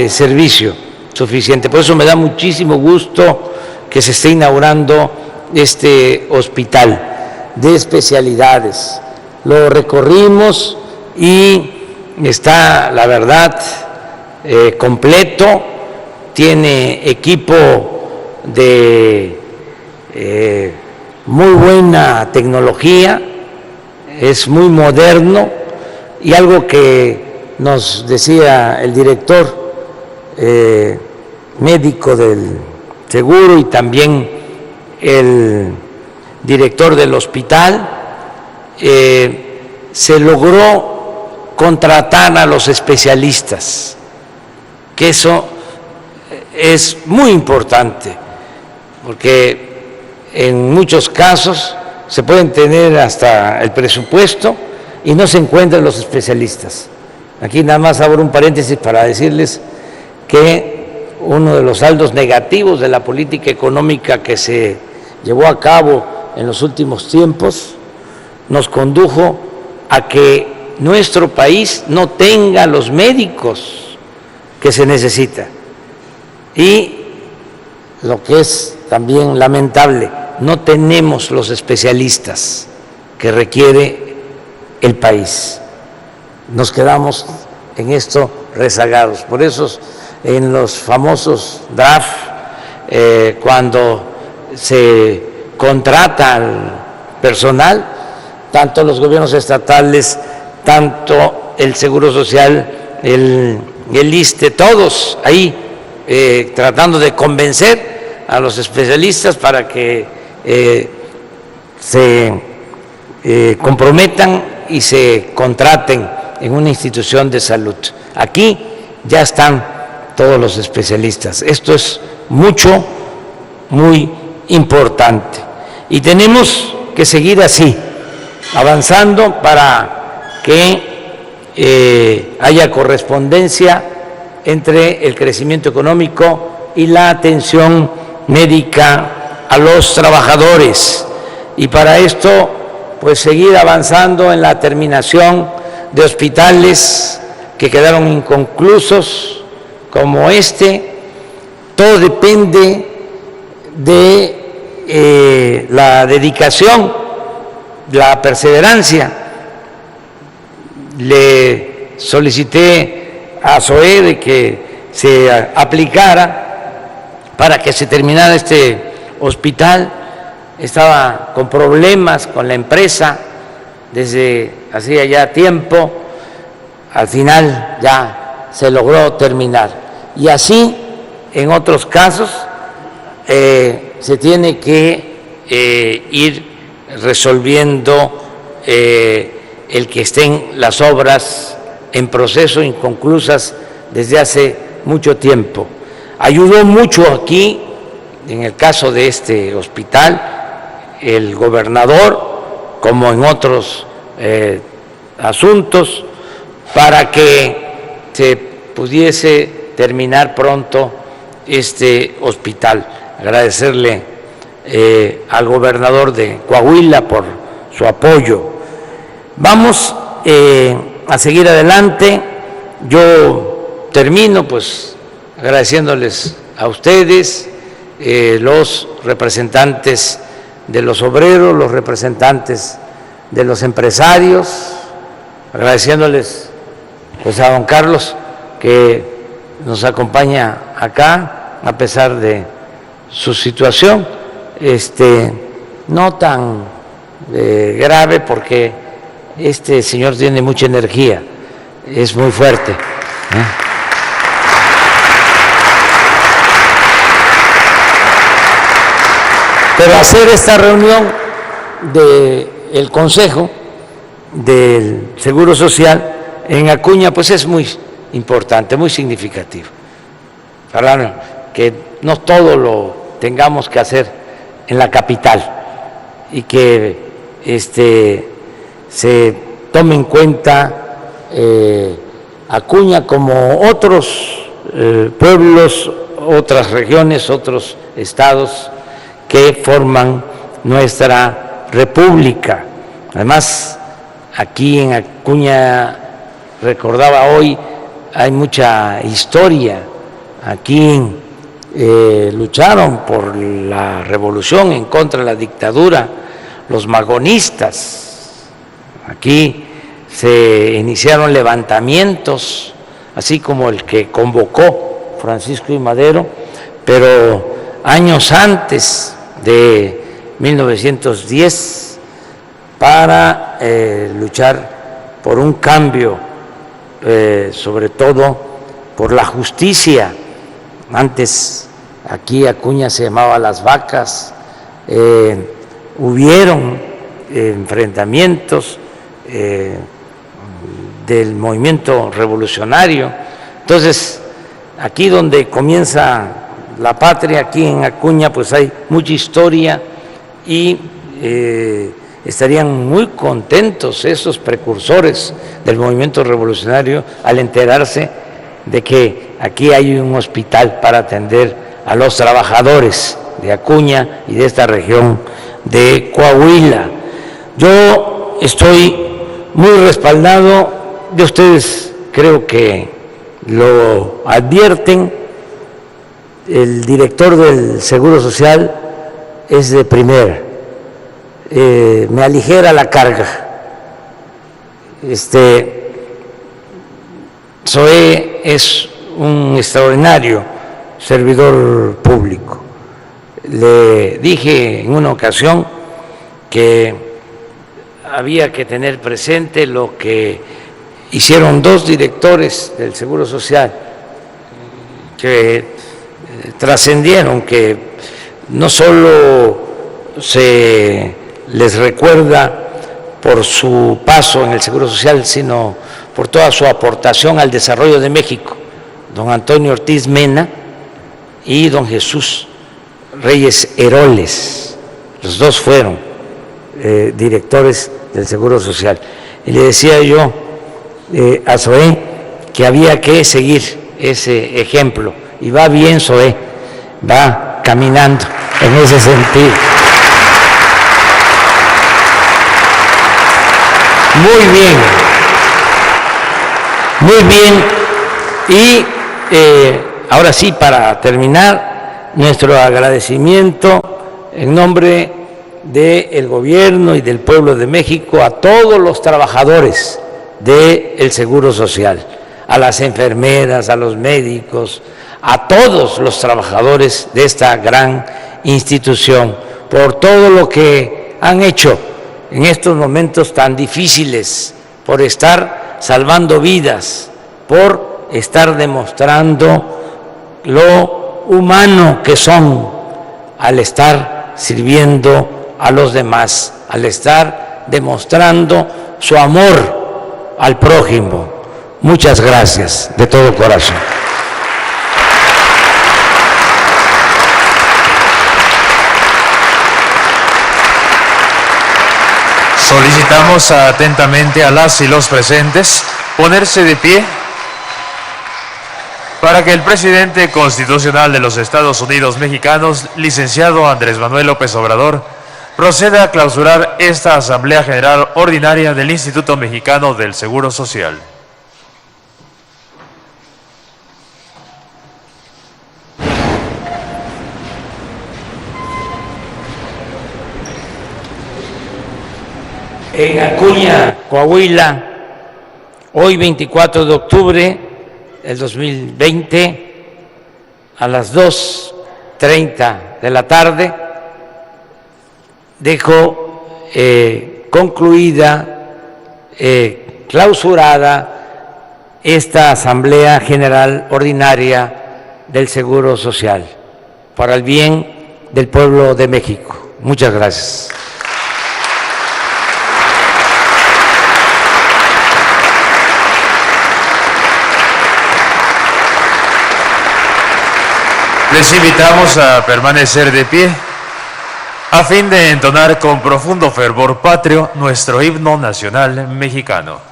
servicio suficiente. Por eso me da muchísimo gusto que se esté inaugurando este hospital de especialidades. Lo recorrimos y está, la verdad, completo, tiene equipo de muy buena tecnología, es muy moderno, y algo que nos decía el director médico del seguro y también el director del hospital, se logró contratar a los especialistas, que eso es muy importante, porque en muchos casos se pueden tener hasta el presupuesto y no se encuentran los especialistas. Aquí nada más abro un paréntesis para decirles que uno de los saldos negativos de la política económica que se llevó a cabo en los últimos tiempos nos condujo a que nuestro país no tenga los médicos que se necesita. Y lo que es también lamentable, no tenemos los especialistas que requiere el país. Nos quedamos en esto rezagados. Por eso en los famosos draft, cuando se contrata al personal, tanto los gobiernos estatales, tanto el Seguro Social, el ISSSTE, todos ahí tratando de convencer a los especialistas para que se comprometan y se contraten en una institución de salud. Aquí ya están todos los especialistas. Esto es muy importante. Y tenemos que seguir así, avanzando para que haya correspondencia entre el crecimiento económico y la atención médica a los trabajadores. Y para esto, pues seguir avanzando en la terminación de hospitales que quedaron inconclusos, como este. Todo depende de la dedicación, la perseverancia. Le solicité a SOE de que se aplicara para que se terminara este hospital. Estaba con problemas con la empresa desde hacía ya tiempo. Al final ya se logró terminar. Y así, en otros casos, se tiene que ir resolviendo el que estén las obras en proceso, inconclusas desde hace mucho tiempo. Ayudó mucho aquí, en el caso de este hospital, el gobernador, como en otros asuntos, para que se pudiese terminar pronto este hospital. Agradecerle al gobernador de Coahuila por su apoyo. Vamos a seguir adelante. Yo termino pues agradeciéndoles a ustedes, los representantes de los obreros, los representantes de los empresarios, agradeciéndoles pues a don Carlos que nos acompaña acá a pesar de su situación no tan grave, porque este señor tiene mucha energía, es muy fuerte. Pero hacer esta reunión del Consejo del Seguro Social en Acuña pues es muy importante, muy significativo, para que no todo lo tengamos que hacer en la capital y que se tome en cuenta Acuña como otros pueblos, otras regiones, otros estados que forman nuestra república. Además, aquí en Acuña, recordaba hoy, hay mucha historia. Aquí lucharon por la revolución en contra de la dictadura los magonistas. Aquí se iniciaron levantamientos, así como el que convocó Francisco I. Madero, pero años antes de 1910, para luchar por un cambio, sobre todo por la justicia. Antes aquí Acuña se llamaba Las Vacas, hubieron enfrentamientos del movimiento revolucionario. Entonces, aquí donde comienza la patria, aquí en Acuña, pues hay mucha historia y estarían muy contentos esos precursores del movimiento revolucionario al enterarse de que aquí hay un hospital para atender a los trabajadores de Acuña y de esta región de Coahuila. Yo estoy muy respaldado de ustedes, creo que lo advierten. El director del Seguro Social es de primera, me aligera la carga. SOE es un extraordinario servidor público. Le dije en una ocasión que había que tener presente lo que hicieron dos directores del Seguro Social que trascendieron, que no solo se les recuerda por su paso en el Seguro Social, sino por toda su aportación al desarrollo de México, don Antonio Ortiz Mena y don Jesús Reyes Heroles. Los dos fueron directores del Seguro Social. Y le decía yo a SOE que había que seguir ese ejemplo, y va bien SOE, va caminando en ese sentido. Muy bien, muy bien. Y ahora sí, para terminar, nuestro agradecimiento en nombre del gobierno y del pueblo de México, a todos los trabajadores del Seguro Social, a las enfermeras, a los médicos, a todos los trabajadores de esta gran institución, por todo lo que han hecho en estos momentos tan difíciles, por estar salvando vidas, por estar demostrando lo humano que son al estar sirviendo a los demás, al estar demostrando su amor al prójimo. Muchas gracias de todo corazón. Solicitamos atentamente a las y los presentes ponerse de pie para que el presidente constitucional de los Estados Unidos mexicanos, licenciado Andrés Manuel López Obrador, proceda a clausurar esta Asamblea General Ordinaria del Instituto Mexicano del Seguro Social. En Acuña, Coahuila, hoy 24 de octubre del 2020, a las 2:30 de la tarde, dejo concluida, clausurada esta Asamblea General Ordinaria del Seguro Social, para el bien del pueblo de México. Muchas gracias. Les invitamos a permanecer de pie a fin de entonar con profundo fervor patrio nuestro himno nacional mexicano.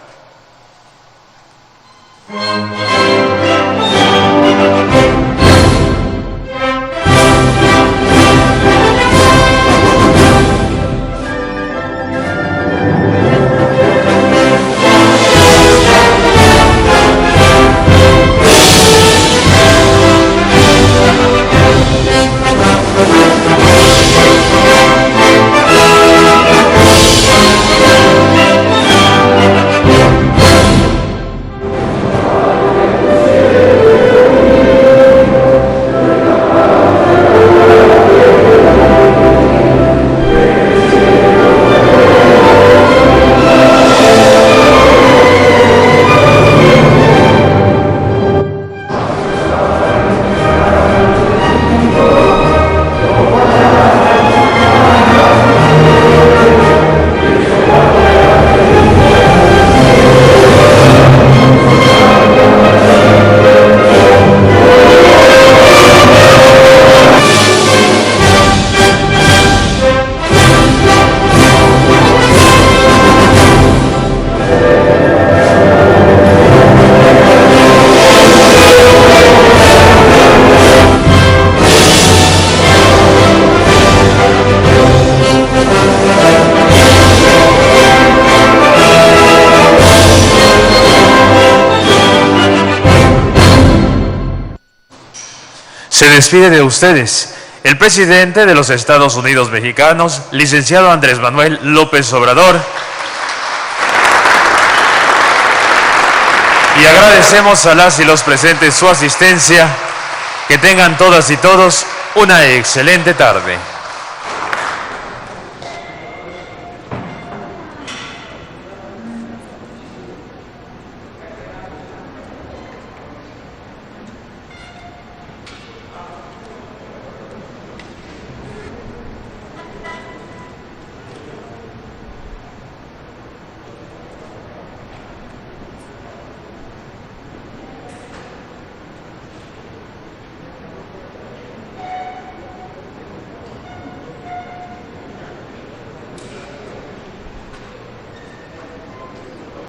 Se despide de ustedes el presidente de los Estados Unidos mexicanos, licenciado Andrés Manuel López Obrador. Y agradecemos a las y los presentes su asistencia. Que tengan todas y todos una excelente tarde.